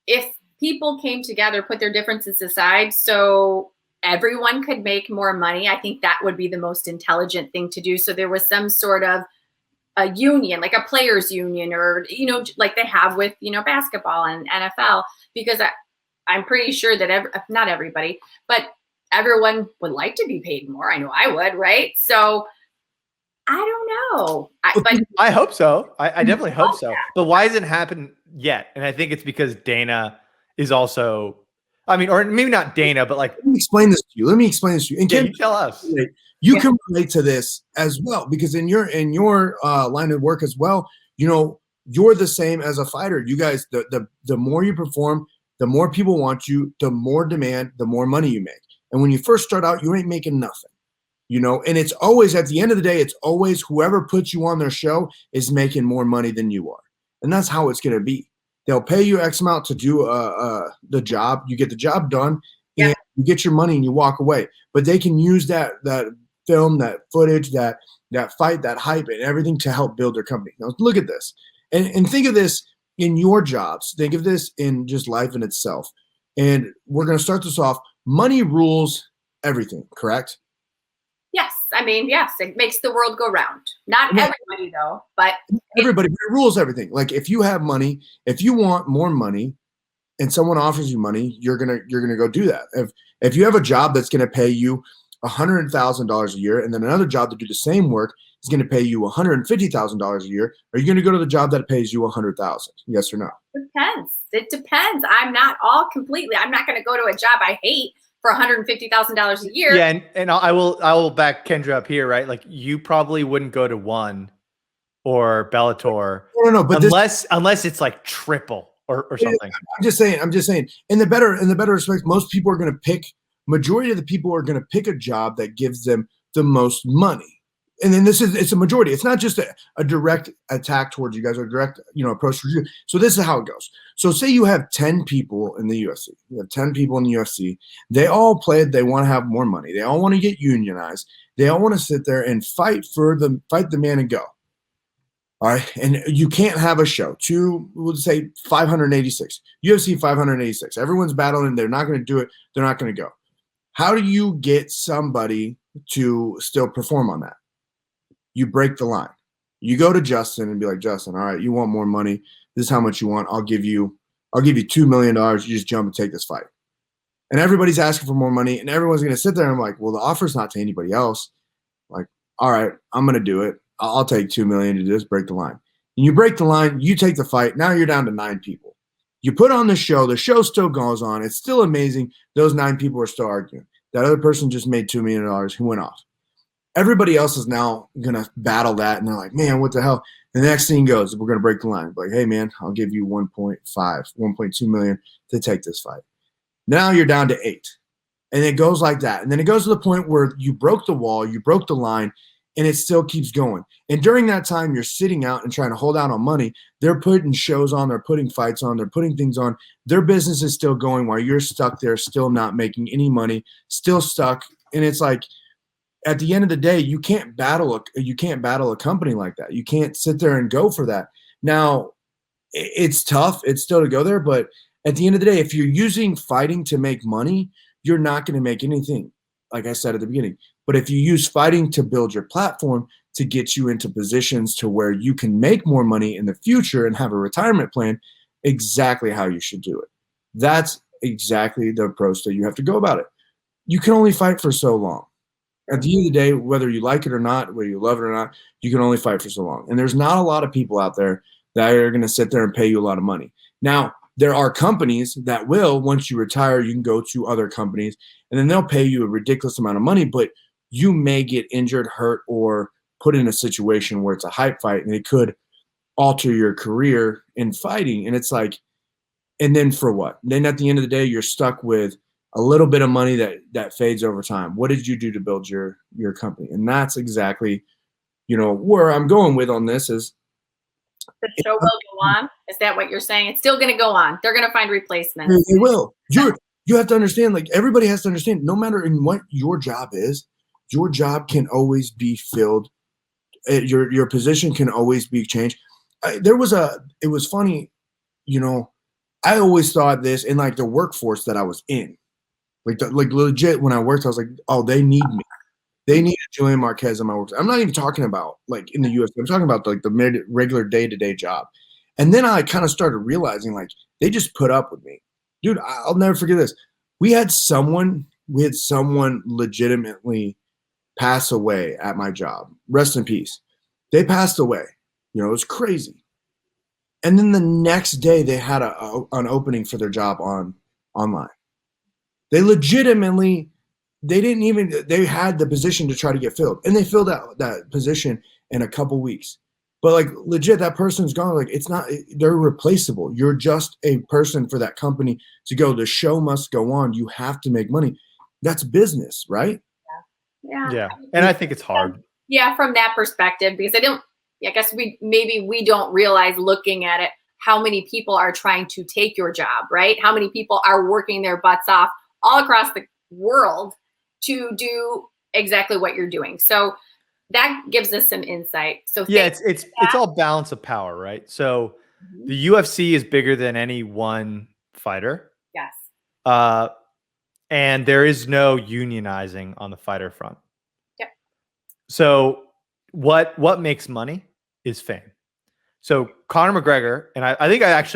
if people came together, put their differences aside, so everyone could make more money, I think that would be the most intelligent thing to do. So there was some sort of a union, like a players union, or, you know, like they have with, you know, basketball and NFL, because I'm pretty sure that not everybody, but everyone would like to be paid more. I know I would, right? So I don't know. But I hope so. I definitely hope so. But why hasn't it happened yet? And I think it's because Dana is also, I mean, or maybe not Dana, but like, let me explain this to you. And Ken, you tell us. You can relate to this as well, because in your line of work as well, you know, you're the same as a fighter. You guys, the more you perform, the more people want you, the more demand, the more money you make. And when you first start out, you ain't making nothing, you know, and it's always, at the end of the day, it's always whoever puts you on their show is making more money than you are. And that's how it's going to be. They'll pay you X amount to do the job. You get the job done, and you get your money and you walk away. But they can use that film, that footage, that fight, that hype, and everything to help build their company. Now look at this, and think of this in your jobs. Think of this in just life in itself. And we're going to start this off. Money rules everything, correct? Yes. I mean, yes, it makes the world go round. Not everybody though, but everybody, but it rules everything. Like if you have money, if you want more money and someone offers you money, you're going to go do that. If you have a job that's going to pay you $100,000 a year, and then another job to do the same work is going to pay you $150,000 a year, are you going to go to the job that pays you $100,000? Yes or no? It depends. I'm not going to go to a job I hate for $150,000 a year. Yeah, and I will back Kendra up here, right? Like you probably wouldn't go to One or Bellator, no, but unless it's like triple or something. I'm just saying. In the better respect, most people are going to pick. Majority of the people are going to pick a job that gives them the most money. And then it's a majority. It's not just a direct attack towards you guys or direct, you know, approach towards you. So this is how it goes. So say you have 10 people in the UFC. You have 10 people in the UFC. They all played. They want to have more money. They all want to get unionized. They all want to sit there and fight the man and go. All right. And you can't have a show. We'll say 586. UFC 586. Everyone's battling. They're not going to do it. They're not going to go. How do you get somebody to still perform on that? You break the line. You go to Justin and be like, Justin, all right, you want more money. This is how much you want. I'll give you $2 million. You just jump and take this fight. And everybody's asking for more money, and everyone's going to sit there and I'm like, well, the offer's not to anybody else. Like, all right, I'm going to do it. I'll take $2 million to just break the line. And you break the line, you take the fight. Now you're down to 9 people. You put on the show still goes on. It's still amazing. Those 9 people are still arguing. That other person just made $2 million who went off. Everybody else is now going to battle that, and they're like, man, what the hell? And the next thing goes, we're going to break the line. Like, hey, man, I'll give you 1.2 million to take this fight. Now you're down to 8. And it goes like that. And then it goes to the point where you broke the wall, you broke the line, and it still keeps going. And during that time, you're sitting out and trying to hold out on money. They're putting shows on. They're putting fights on. They're putting things on. Their business is still going while you're stuck there, still not making any money, still stuck. And it's like, at the end of the day, you can't battle a company like that. You can't sit there and go for that. Now, it's tough. It's still to go there. But at the end of the day, if you're using fighting to make money, you're not going to make anything, like I said at the beginning. But if you use fighting to build your platform to get you into positions to where you can make more money in the future and have a retirement plan, exactly how you should do it. That's exactly the approach that you have to go about it. You can only fight for so long. At the end of the day, whether you like it or not, whether you love it or not, you can only fight for so long. And there's not a lot of people out there that are going to sit there and pay you a lot of money. Now, there are companies that will, once you retire, you can go to other companies, and then they'll pay you a ridiculous amount of money, but you may get injured, hurt, or put in a situation where it's a hype fight, and it could alter your career in fighting. And it's like, and then for what? Then at the end of the day, you're stuck with a little bit of money that fades over time. What did you do to build your company? And that's exactly, where I'm going with on this is, the show will go on. Is that what you're saying? It's still going to go on. They're going to find replacements. They will. You have to understand, like, everybody has to understand, no matter in what your job is, your job can always be filled. Your position can always be changed. It was funny, I always thought this in like the workforce that I was in, like legit when I worked, I was like, oh, they need me. They needed Julian Marquez in my work. I'm not even talking about like in the UFC. I'm talking about like the regular day-to-day job. And then I kind of started realizing like they just put up with me. Dude, I'll never forget this. We had someone legitimately pass away at my job. Rest in peace. They passed away. It was crazy. And then the next day they had an opening for their job online. They legitimately they had the position to try to get filled, and they filled out that position in a couple weeks. But like legit, that person's gone. Like they're replaceable. You're just a person for that company to go. The show must go on. You have to make money. That's business, right? Yeah. And I think it's hard. Yeah, from that perspective, because I guess we don't realize looking at it how many people are trying to take your job, right? How many people are working their butts off all across the world to do exactly what you're doing. So that gives us some insight. So yeah, it's all balance of power, right? So the UFC is bigger than any one fighter. Yes. And there is no unionizing on the fighter front. Yep. So what makes money is fame. So Conor McGregor, and I think I've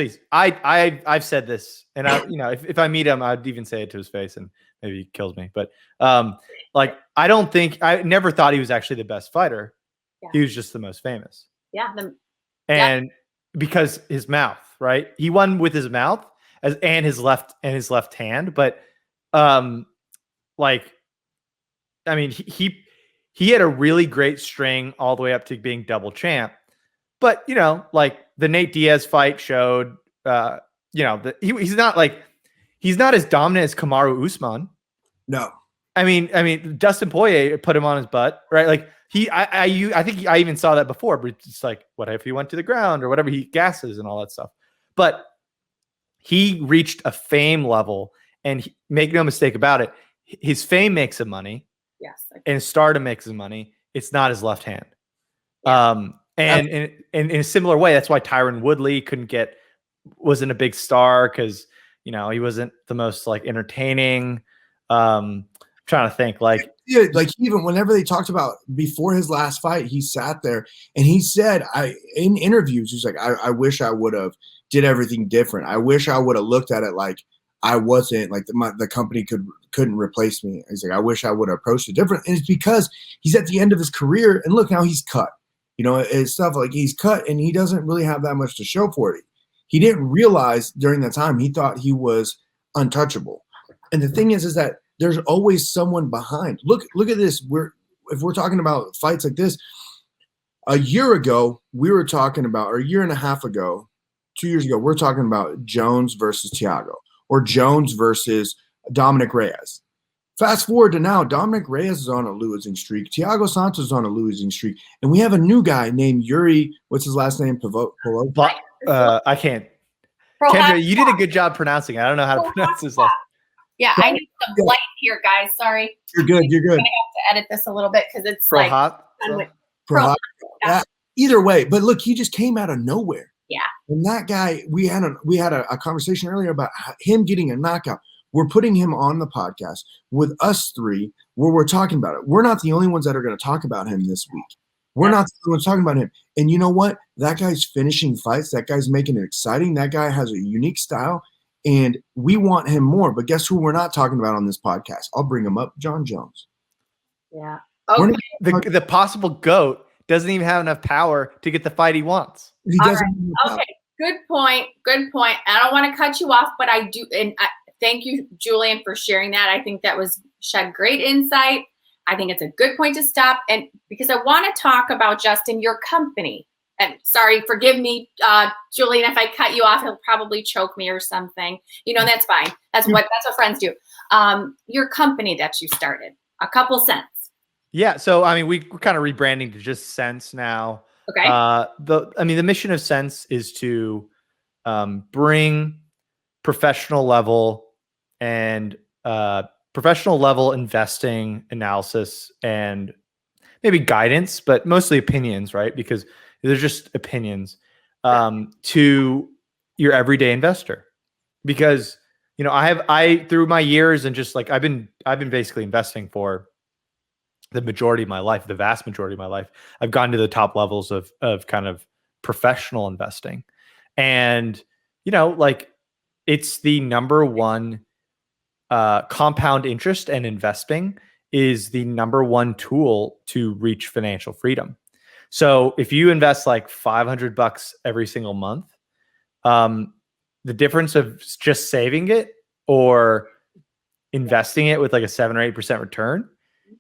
said this, and if I meet him, I'd even say it to his face, and maybe he kills me. But I never thought he was actually the best fighter. Yeah. He was just the most famous. Yeah. Because his mouth, right? He won with his mouth and his left hand. But he had a really great string all the way up to being double champ. But, the Nate Diaz fight showed, he's not as dominant as Kamaru Usman. No. I mean, Dustin Poirier put him on his butt, right? Like I think I even saw that before, but it's like, what if he went to the ground or whatever, he gasses and all that stuff. But he reached a fame level, and make no mistake about it, his fame makes him money. Yes. And stardom makes him money. It's not his left hand. Yeah. And in a similar way, that's why Tyron Woodley wasn't a big star, because he wasn't the most like entertaining. I'm trying to think even whenever they talked about before his last fight, he sat there and he said, in interviews, he's like, I wish I would have did everything different. I wish I would have looked at it like I wasn't like the company couldn't replace me. He's like, I wish I would have approached it different. And it's because he's at the end of his career, and look, now he's cut. It's stuff like he's cut, and he doesn't really have that much to show for it. He didn't realize during that time, he thought he was untouchable. And the thing is that there's always someone behind. Look at this. If we're talking about fights like this, a year ago, we were talking about, or a year and a half ago, 2 years ago, we're talking about Jones versus Thiago, or Jones versus Dominic Reyes. Fast forward to now, Dominic Reyes is on a losing streak. Thiago Santos is on a losing streak. And we have a new guy named Yuri. What's his last name? I can't. Kendra, you did a good job pronouncing it. I don't know how to pronounce his last. Yeah, I need some light here, guys. Sorry. You're good. I'm going to have to edit this a little bit because it's Either way, but look, he just came out of nowhere. Yeah. And that guy, we had a conversation earlier about him getting a knockout. We're putting him on the podcast with us three where we're talking about it. We're not the only ones that are going to talk about him this week. We're not the only ones talking about him. And you know what? That guy's finishing fights. That guy's making it exciting. That guy has a unique style, and we want him more. But guess who we're not talking about on this podcast? I'll bring him up, Jon Jones. Yeah. We're Okay. The possible GOAT doesn't even have enough power to get the fight he wants. He All doesn't. Okay. Good point. Good point. I don't want to cut you off, but I do. And thank you, Julian, for sharing that. I think that was shed great insight. I think it's a good point to stop. And because I want to talk about, Justin, your company. And sorry, forgive me, Julian, if I cut you off, he'll probably choke me or something. That's fine. That's what friends do. Your company that you started, a couple cents. Yeah. So, I mean, we're kind of rebranding to just Sense now. Okay. The mission of Sense is to bring professional level investing analysis and maybe guidance, but mostly opinions, right? Because they're just opinions to your everyday investor. Because I through my years and just like I've been basically investing for the majority of my life, the vast majority of my life. I've gotten to the top levels of kind of professional investing. And, like it's the number one compound interest, and investing is the number one tool to reach financial freedom. So if you invest like $500 every single month, the difference of just saving it or investing it with like a 7 or 8% return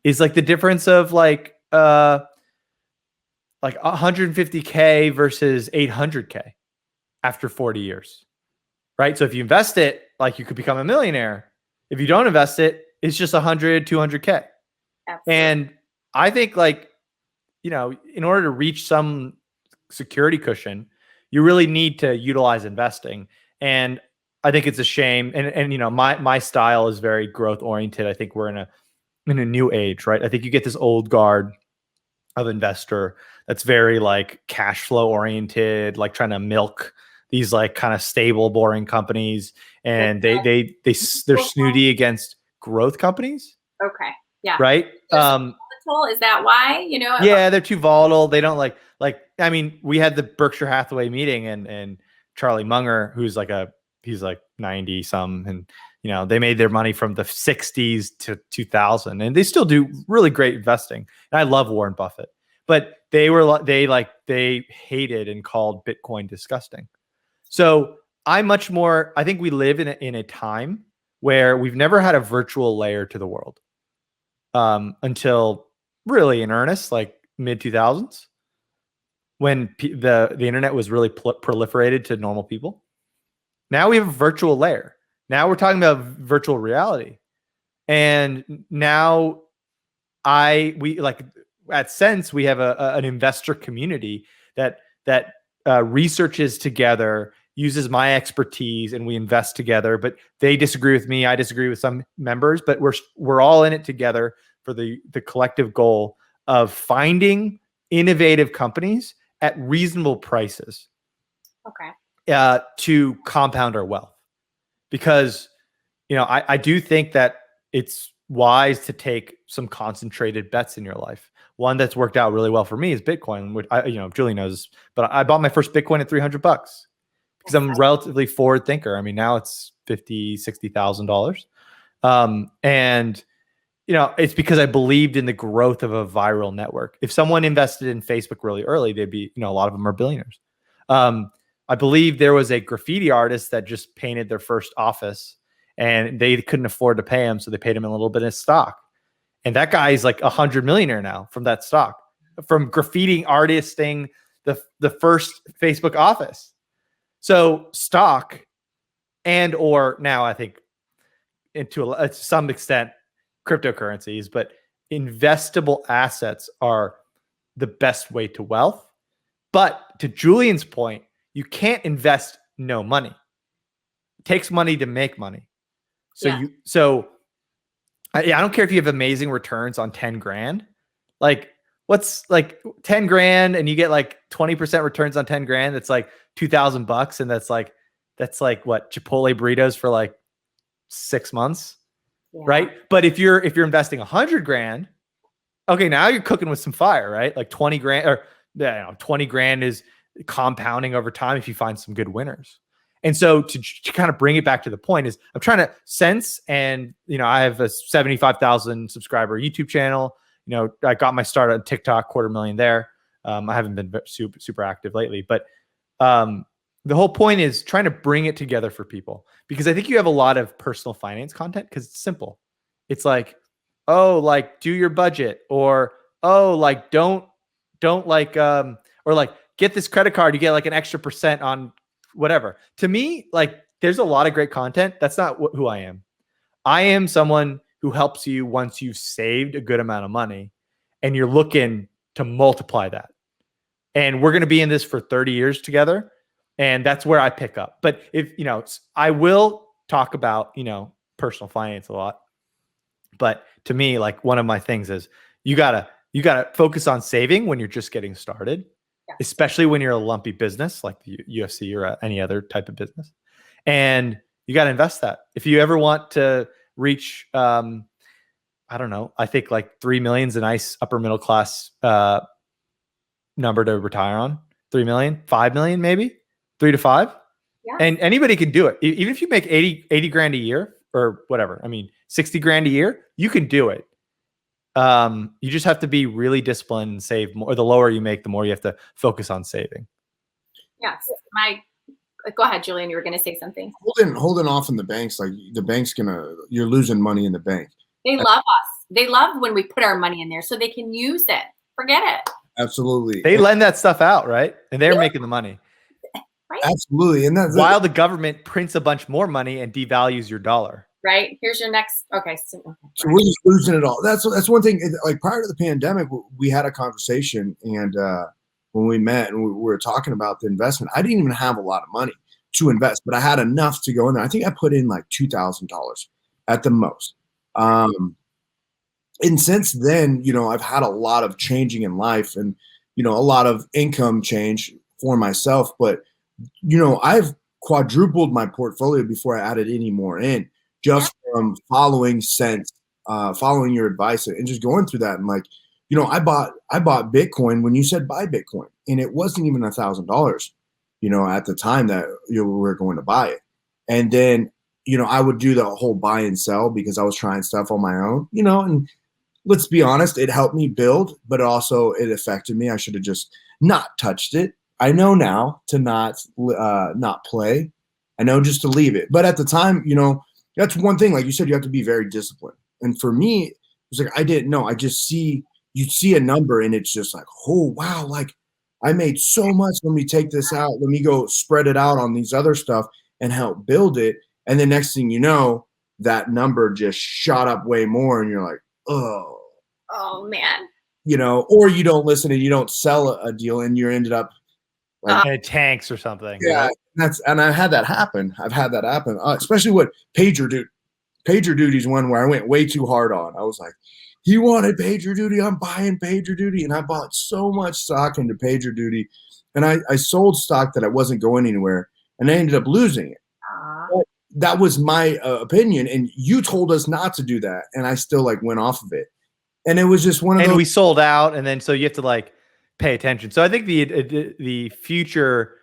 is like the difference of like 150K versus 800K after 40 years, right? So if you invest it, like you could become a millionaire. If you don't invest it, it's just 100, 200K. Absolutely. And I think like, in order to reach some security cushion, you really need to utilize investing. And I think it's a shame. And my style is very growth oriented. I think we're in a new age, right? I think you get this old guard of investor that's very like cash flow oriented, like trying to milk these like kind of stable, boring companies, and they're snooty against growth companies. Okay, yeah, right. Is that why? Yeah, they're too volatile. They don't like. I mean, we had the Berkshire Hathaway meeting, and Charlie Munger, who's he's like 90 some, and they made their money from the 60s to 2000, and they still do really great investing. And I love Warren Buffett, but they hated and called Bitcoin disgusting. So I think we live in a time where we've never had a virtual layer to the world until really in earnest, like mid 2000s, when the internet was really proliferated to normal people. Now we have a virtual layer. Now we're talking about virtual reality. And now we at Sense, we have an investor community that researches together, uses my expertise, and we invest together. But they disagree with me. I disagree with some members, but we're all in it together for the collective goal of finding innovative companies at reasonable prices. Okay. To compound our wealth. Because, I do think that it's wise to take some concentrated bets in your life. One that's worked out really well for me is Bitcoin, which Julie knows, but I bought my first Bitcoin at $300 because I'm a relatively forward thinker. I mean, now it's $50,000, $60,000. And, it's because I believed in the growth of a viral network. If someone invested in Facebook really early, they'd be, a lot of them are billionaires. I believe there was a graffiti artist that just painted their first office and they couldn't afford to pay him. So they paid him a little bit of stock. And that guy is like $100 millionaire now from that stock, from graffiti artisting the first Facebook office. So stock or now I think to some extent cryptocurrencies, but investable assets are the best way to wealth. But to Julian's point, you can't invest no money. It takes money to make money. So I don't care if you have amazing returns on 10 grand. Like what's like 10 grand and you get like 20% returns on 10 grand. That's like $2,000. And that's like what Chipotle burritos for like 6 months. Yeah. Right. But if you're investing 100 grand, okay, now you're cooking with some fire, right? Like 20 grand or 20 grand is compounding over time if you find some good winners. And so to kind of bring it back to the point is I'm trying to Sense, and I have a 75,000 subscriber YouTube channel. I got my start on TikTok, 250,000 there. I haven't been super active lately, but the whole point is trying to bring it together for people, because I think you have a lot of personal finance content because it's simple. It's like, oh, like do your budget, or oh, like don't like or like get this credit card, you get like an extra % on whatever. To me, like there's a lot of great content. That's not who I am. I am someone who helps you once you've saved a good amount of money and you're looking to multiply that. And we're going to be in this for 30 years together. And that's where I pick up. But if, I will talk about, personal finance a lot. But to me, like one of my things is you gotta focus on saving when you're just getting started, especially when you're a lumpy business like the UFC or any other type of business. And you got to invest that. If you ever want to reach, I don't know, I think like 3 million is a nice upper middle class number to retire on. 3 million, 5 million, maybe 3 to 5. Yeah. And anybody can do it. Even if you make 80 grand a year or whatever, 60 grand a year, you can do it. You just have to be really disciplined and save more. The lower you make, the more you have to focus on saving. Yes. Go ahead, Julian. You were going to say something. Holding off in the banks, like the bank's you're losing money in the bank. They love us. They love when we put our money in there so they can use it. Forget it. Absolutely. They lend that stuff out, right? And they're making the money. Right? Absolutely. And that's while the government prints a bunch more money and devalues your dollar. Right. Here's your next. Okay. So we're just losing it all. That's one thing. Like prior to the pandemic, we had a conversation, and when we met and we were talking about the investment, I didn't even have a lot of money to invest, but I had enough to go in there. I think I put in like $2,000 at the most. And since then, I've had a lot of changing in life, and a lot of income change for myself. But I've quadrupled my portfolio before I added any more in, just from following your advice and just going through that. And like, I bought Bitcoin when you said buy Bitcoin, and it wasn't even $1,000, at the time that we were going to buy it. And then, I would do the whole buy and sell because I was trying stuff on my own, and let's be honest, it helped me build, but also it affected me. I should have just not touched it. I know now to not play. I know just to leave it. But at the time, that's one thing. Like you said, you have to be very disciplined. And for me, it was like I didn't know. I just you see a number, and it's just like, oh wow, like I made so much. Let me take this out. Let me go spread it out on these other stuff and help build it. And the next thing you know, that number just shot up way more, and you're like, oh man. Or you don't listen and you don't sell a deal, and you ended up like it tanks or something. Yeah, and I had that happen. I've had that happen, especially with PagerDuty. PagerDuty's one where I went way too hard on. I was like, he wanted PagerDuty, I'm buying PagerDuty, and I bought so much stock into PagerDuty, and I sold stock that I wasn't going anywhere, and I ended up losing it. But that was my opinion, and you told us not to do that, and I still went off of it, and it was just one of those. And we sold out, and then so you have to pay attention. So I think the future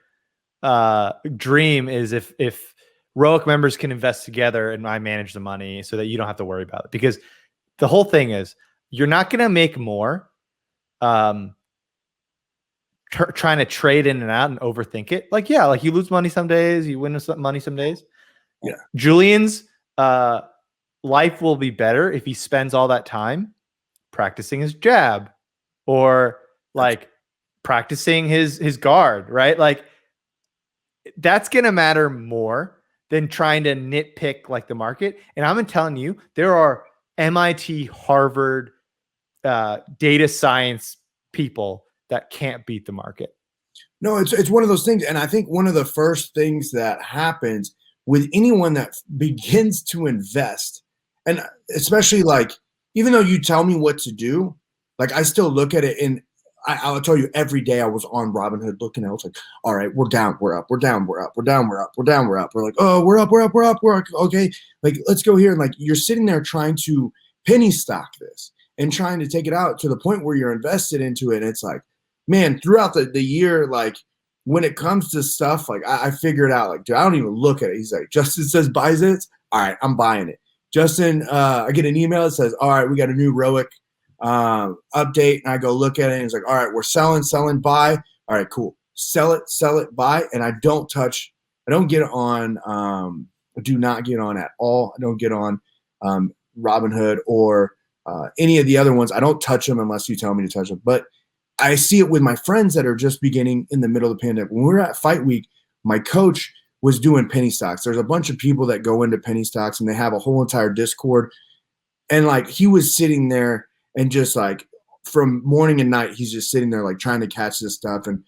dream is if Roic members can invest together and I manage the money so that you don't have to worry about it. Because the whole thing is you're not going to make more trying to trade in and out and overthink it. You lose money some days, you win some money some days. Yeah. Julian's life will be better if he spends all that time practicing his jab or practicing his guard, right? That's going to matter more than trying to nitpick the market. And I'm telling you, there are MIT, Harvard, data science people that can't beat the market. No, it's one of those things. And I think one of the first things that happens with anyone that begins to invest, and especially even though you tell me what to do, I still look at it, and I'll tell you every day I was on Robinhood looking at it. I was like, all right, we're down, we're up, we're down, we're up, we're down, we're up, we're down, we're up. We're like, oh, we're up, we're up, we're up, we're up. Okay. Let's go here. And you're sitting there trying to penny stock this and trying to take it out to the point where you're invested into it. And it's man, throughout the year, when it comes to stuff, I figured out, dude, I don't even look at it. He's like, Justin says buys it. All right, I'm buying it. Justin, I get an email that says, all right, we got a new Roic update, and I go look at it, and it's like, all right, we're selling, buy. All right, cool. Sell it, buy. And I don't get on, I do not get on at all. I don't get on Robinhood or any of the other ones. I don't touch them unless you tell me to touch them. But I see it with my friends that are just beginning in the middle of the pandemic. When we were at Fight Week, my coach was doing penny stocks. There's a bunch of people that go into penny stocks, and they have a whole entire Discord. And like, he was sitting there and just like from morning and night, he's just sitting there like trying to catch this stuff. And,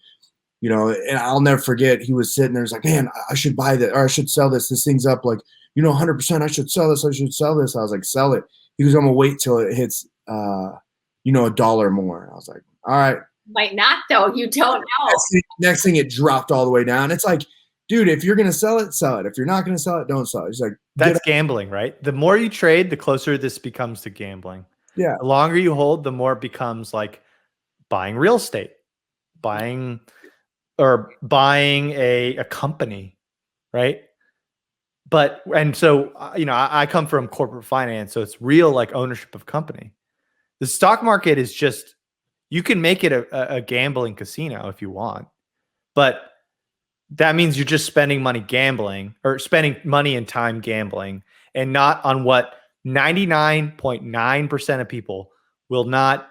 you know, and I'll never forget, he was sitting there, he's like, man, I should buy that, or I should sell this. This thing's up like, 100%. I should sell this. I was like, sell it. He was, I'm gonna wait till it hits, $1 more. And I was like, all right. Might not though. You don't know. Next thing, it dropped all the way down. It's like, dude, if you're gonna sell it, sell it. If you're not gonna sell it, don't sell it. He's like, that's gambling, right? The more you trade, the closer this becomes to gambling. Yeah. The longer you hold, the more it becomes like buying real estate, buying a company, right? And so, I come from corporate finance, so it's real like ownership of company. The stock market is just, you can make it a gambling casino if you want, but that means you're just spending money gambling, or spending money and time gambling, and not on what 99.9% of people will not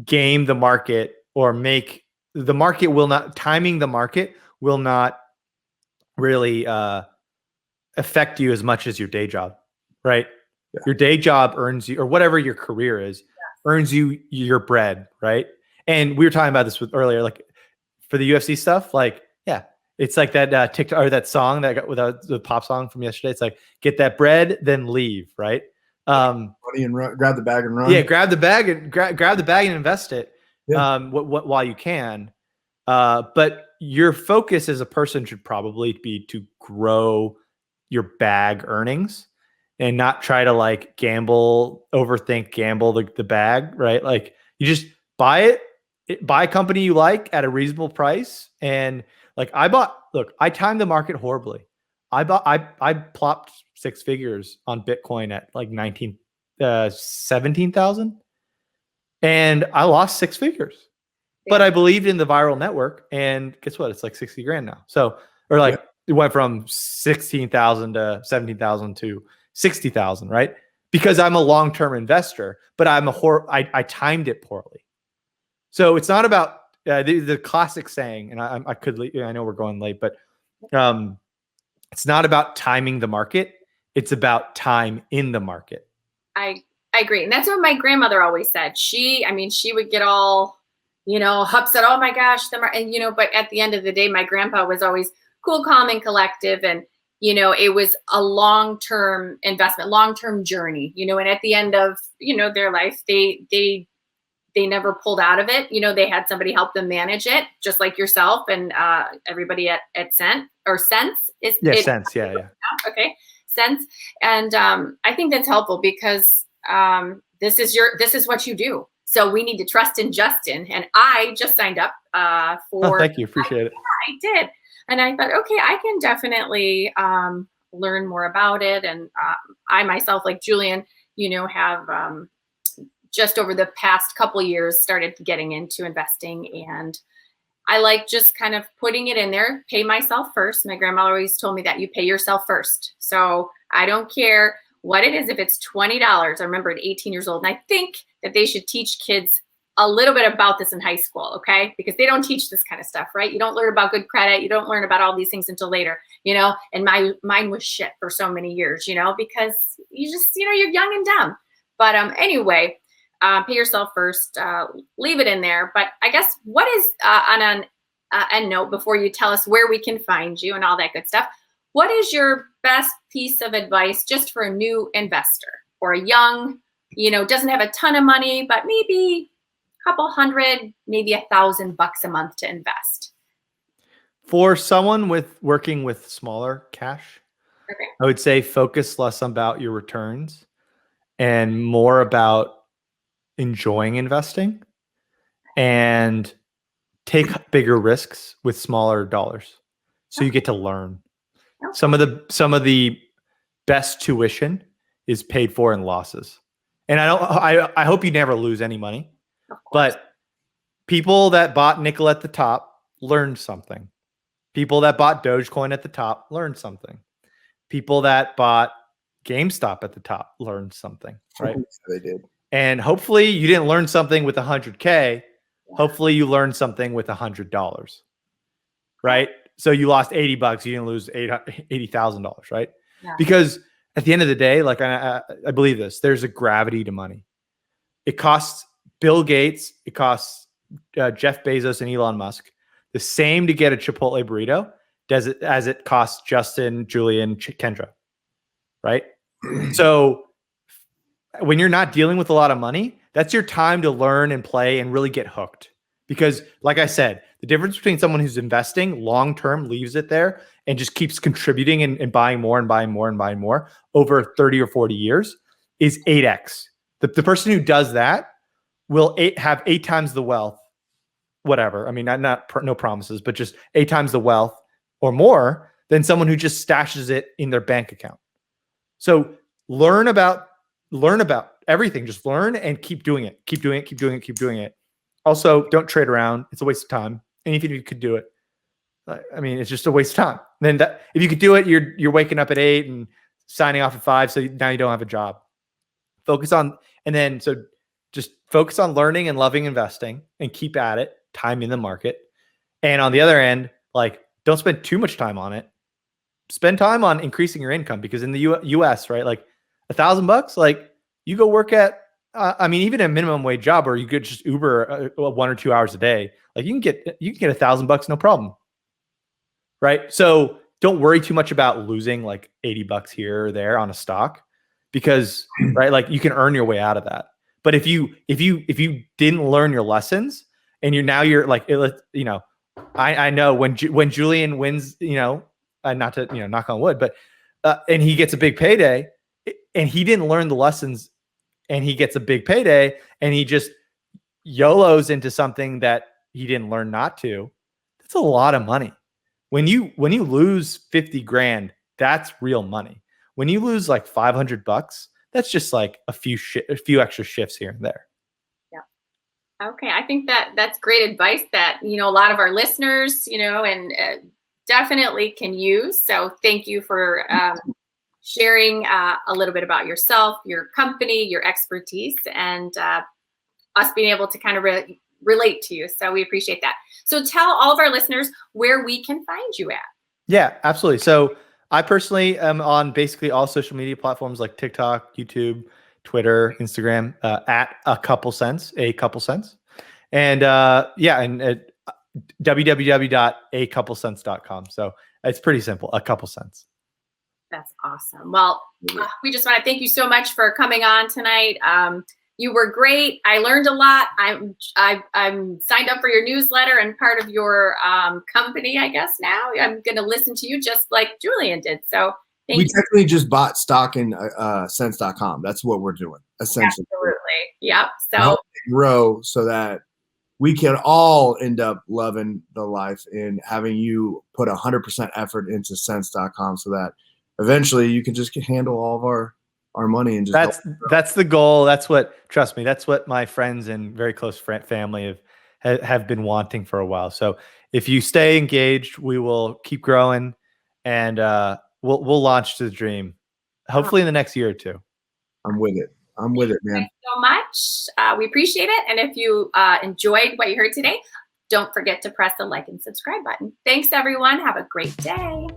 game the market, or make the market will not, timing the market will not really affect you as much as your day job, right? Yeah. Your day job earns you, or whatever your career is, earns you your bread, right? And we were talking about this earlier, like for the UFC stuff, like, yeah, it's like that TikTok, or that song that got with the pop song from yesterday. It's like, get that bread, then leave, right? Money and run, grab the bag and run. Yeah, grab the bag and grab the bag and invest it. Yeah. While you can. But your focus as a person should probably be to grow your bag earnings, and not try to like gamble the bag, right? Like, you just buy a company you like at a reasonable price. And like, I timed the market horribly. I plopped 6 figures on Bitcoin at like 17,000, and I lost 6 figures. Yeah. But I believed in the viral network, and guess what? It's like 60 grand now. So, or like, it went from 16,000 to 17,000 to 60,000, right? Because I'm a long-term investor, but I timed it poorly. So it's not about the classic saying, and I know we're going late, but it's not about timing the market. It's about time in the market. I agree. And that's what my grandmother always said. She would get all, upset. Oh my gosh. But at the end of the day, my grandpa was always cool, calm, and collective. And, it was a long-term investment, long-term journey, and at the end of, their life, they never pulled out of it. They had somebody help them manage it, just like yourself and everybody at Sense. Sense. Yeah. Okay. Sense. And I think that's helpful, because this is what you do. So we need to trust in Justin. And I just signed up for. Oh, thank you. Appreciate it. I did. And I thought, okay, I can definitely learn more about it. And I myself, like Julian, have just over the past couple years started getting into investing. And I like just kind of putting it in there, pay myself first. My grandma always told me that you pay yourself first. So I don't care what it is. If it's $20, I remember at 18 years old. And I think that they should teach kids a little bit about this in high school, okay? Because they don't teach this kind of stuff, right? You don't learn about good credit. You don't learn about all these things until later, and mine was shit for so many years, because you just, you're young and dumb. But anyway, pay yourself first, leave it in there. But I guess what is, on an end note, before you tell us where we can find you and all that good stuff, what is your best piece of advice just for a new investor or a young, doesn't have a ton of money, but maybe couple hundred, maybe $1,000 a month to invest? For someone working with smaller cash, okay, I would say focus less about your returns and more about enjoying investing, and take bigger risks with smaller dollars. So you get to learn. Some of the best tuition is paid for in losses. And I hope you never lose any money, Of course. but people that bought nickel at the top learned something. People that bought Dogecoin at the top learned something. People that bought GameStop at the top learned something, right? They did. And hopefully you didn't learn something with 100K. Hopefully you learned something with $100, right? So you lost $80, you didn't lose $80,000, right? Yeah. Because at the end of the day, like I believe this, there's a gravity to money. It costs Bill Gates, it costs Jeff Bezos and Elon Musk the same to get a Chipotle burrito as it costs Justin, Julian, Kendra, right? So when you're not dealing with a lot of money, that's your time to learn and play and really get hooked. Because like I said, the difference between someone who's investing long-term, leaves it there and just keeps contributing and buying more and buying more and buying more over 30 or 40 years is 8x. The person who does that will have 8 times the wealth, whatever. I mean, no promises, but just 8 times the wealth or more than someone who just stashes it in their bank account. So learn about everything. Just learn and keep doing it. Keep doing it. Also, don't trade around. It's a waste of time. And even if you could do it, I mean, it's just a waste of time. Then if you could do it, you're waking up at 8 and signing off at 5. So now you don't have a job. Just focus on learning and loving investing and keep at it, time in the market. And on the other end, like, don't spend too much time on it. Spend time on increasing your income, because in the US, right, like $1,000, like you go work at, even a minimum wage job, or you could just Uber 1 or 2 hours a day. Like you can get $1,000, no problem. Right. So don't worry too much about losing like $80 here or there on a stock, because right, like you can earn your way out of that. But if you didn't learn your lessons and you're like, I know when Julian wins, not to, knock on wood, but, and he gets a big payday and he didn't learn the lessons and he gets a big payday and he just YOLOs into something that he didn't learn not to. That's a lot of money. When you lose 50 grand, that's real money. When you lose like $500, that's just like a few extra shifts here and there. Yeah. Okay. I think that's great advice that, a lot of our listeners, and definitely can use. So thank you for sharing a little bit about yourself, your company, your expertise, and us being able to kind of relate to you. So we appreciate that. So tell all of our listeners where we can find you at. Yeah, absolutely. So I personally am on basically all social media platforms like TikTok, YouTube, Twitter, Instagram, at a couple cents. And and at www.acouplecents.com. So it's pretty simple, a couple cents. That's awesome. Well, we just want to thank you so much for coming on tonight. You were great. I learned a lot. I'm signed up for your newsletter and part of your company, I guess now. I'm going to listen to you just like Julian did. So we technically just bought stock in cents.com. That's what we're doing, essentially. Absolutely. Yep. So grow so that we can all end up loving the life and having you put 100% effort into cents.com so that eventually you can just handle all of our money and just that's the goal. Trust me, that's what my friends and very close family have been wanting for a while. So if you stay engaged, we will keep growing and we'll launch to the dream hopefully in the next year or two. I'm with it, man. Thanks so much. We appreciate it. And if you enjoyed what you heard today, don't forget to press the like and subscribe button. Thanks everyone. Have a great day.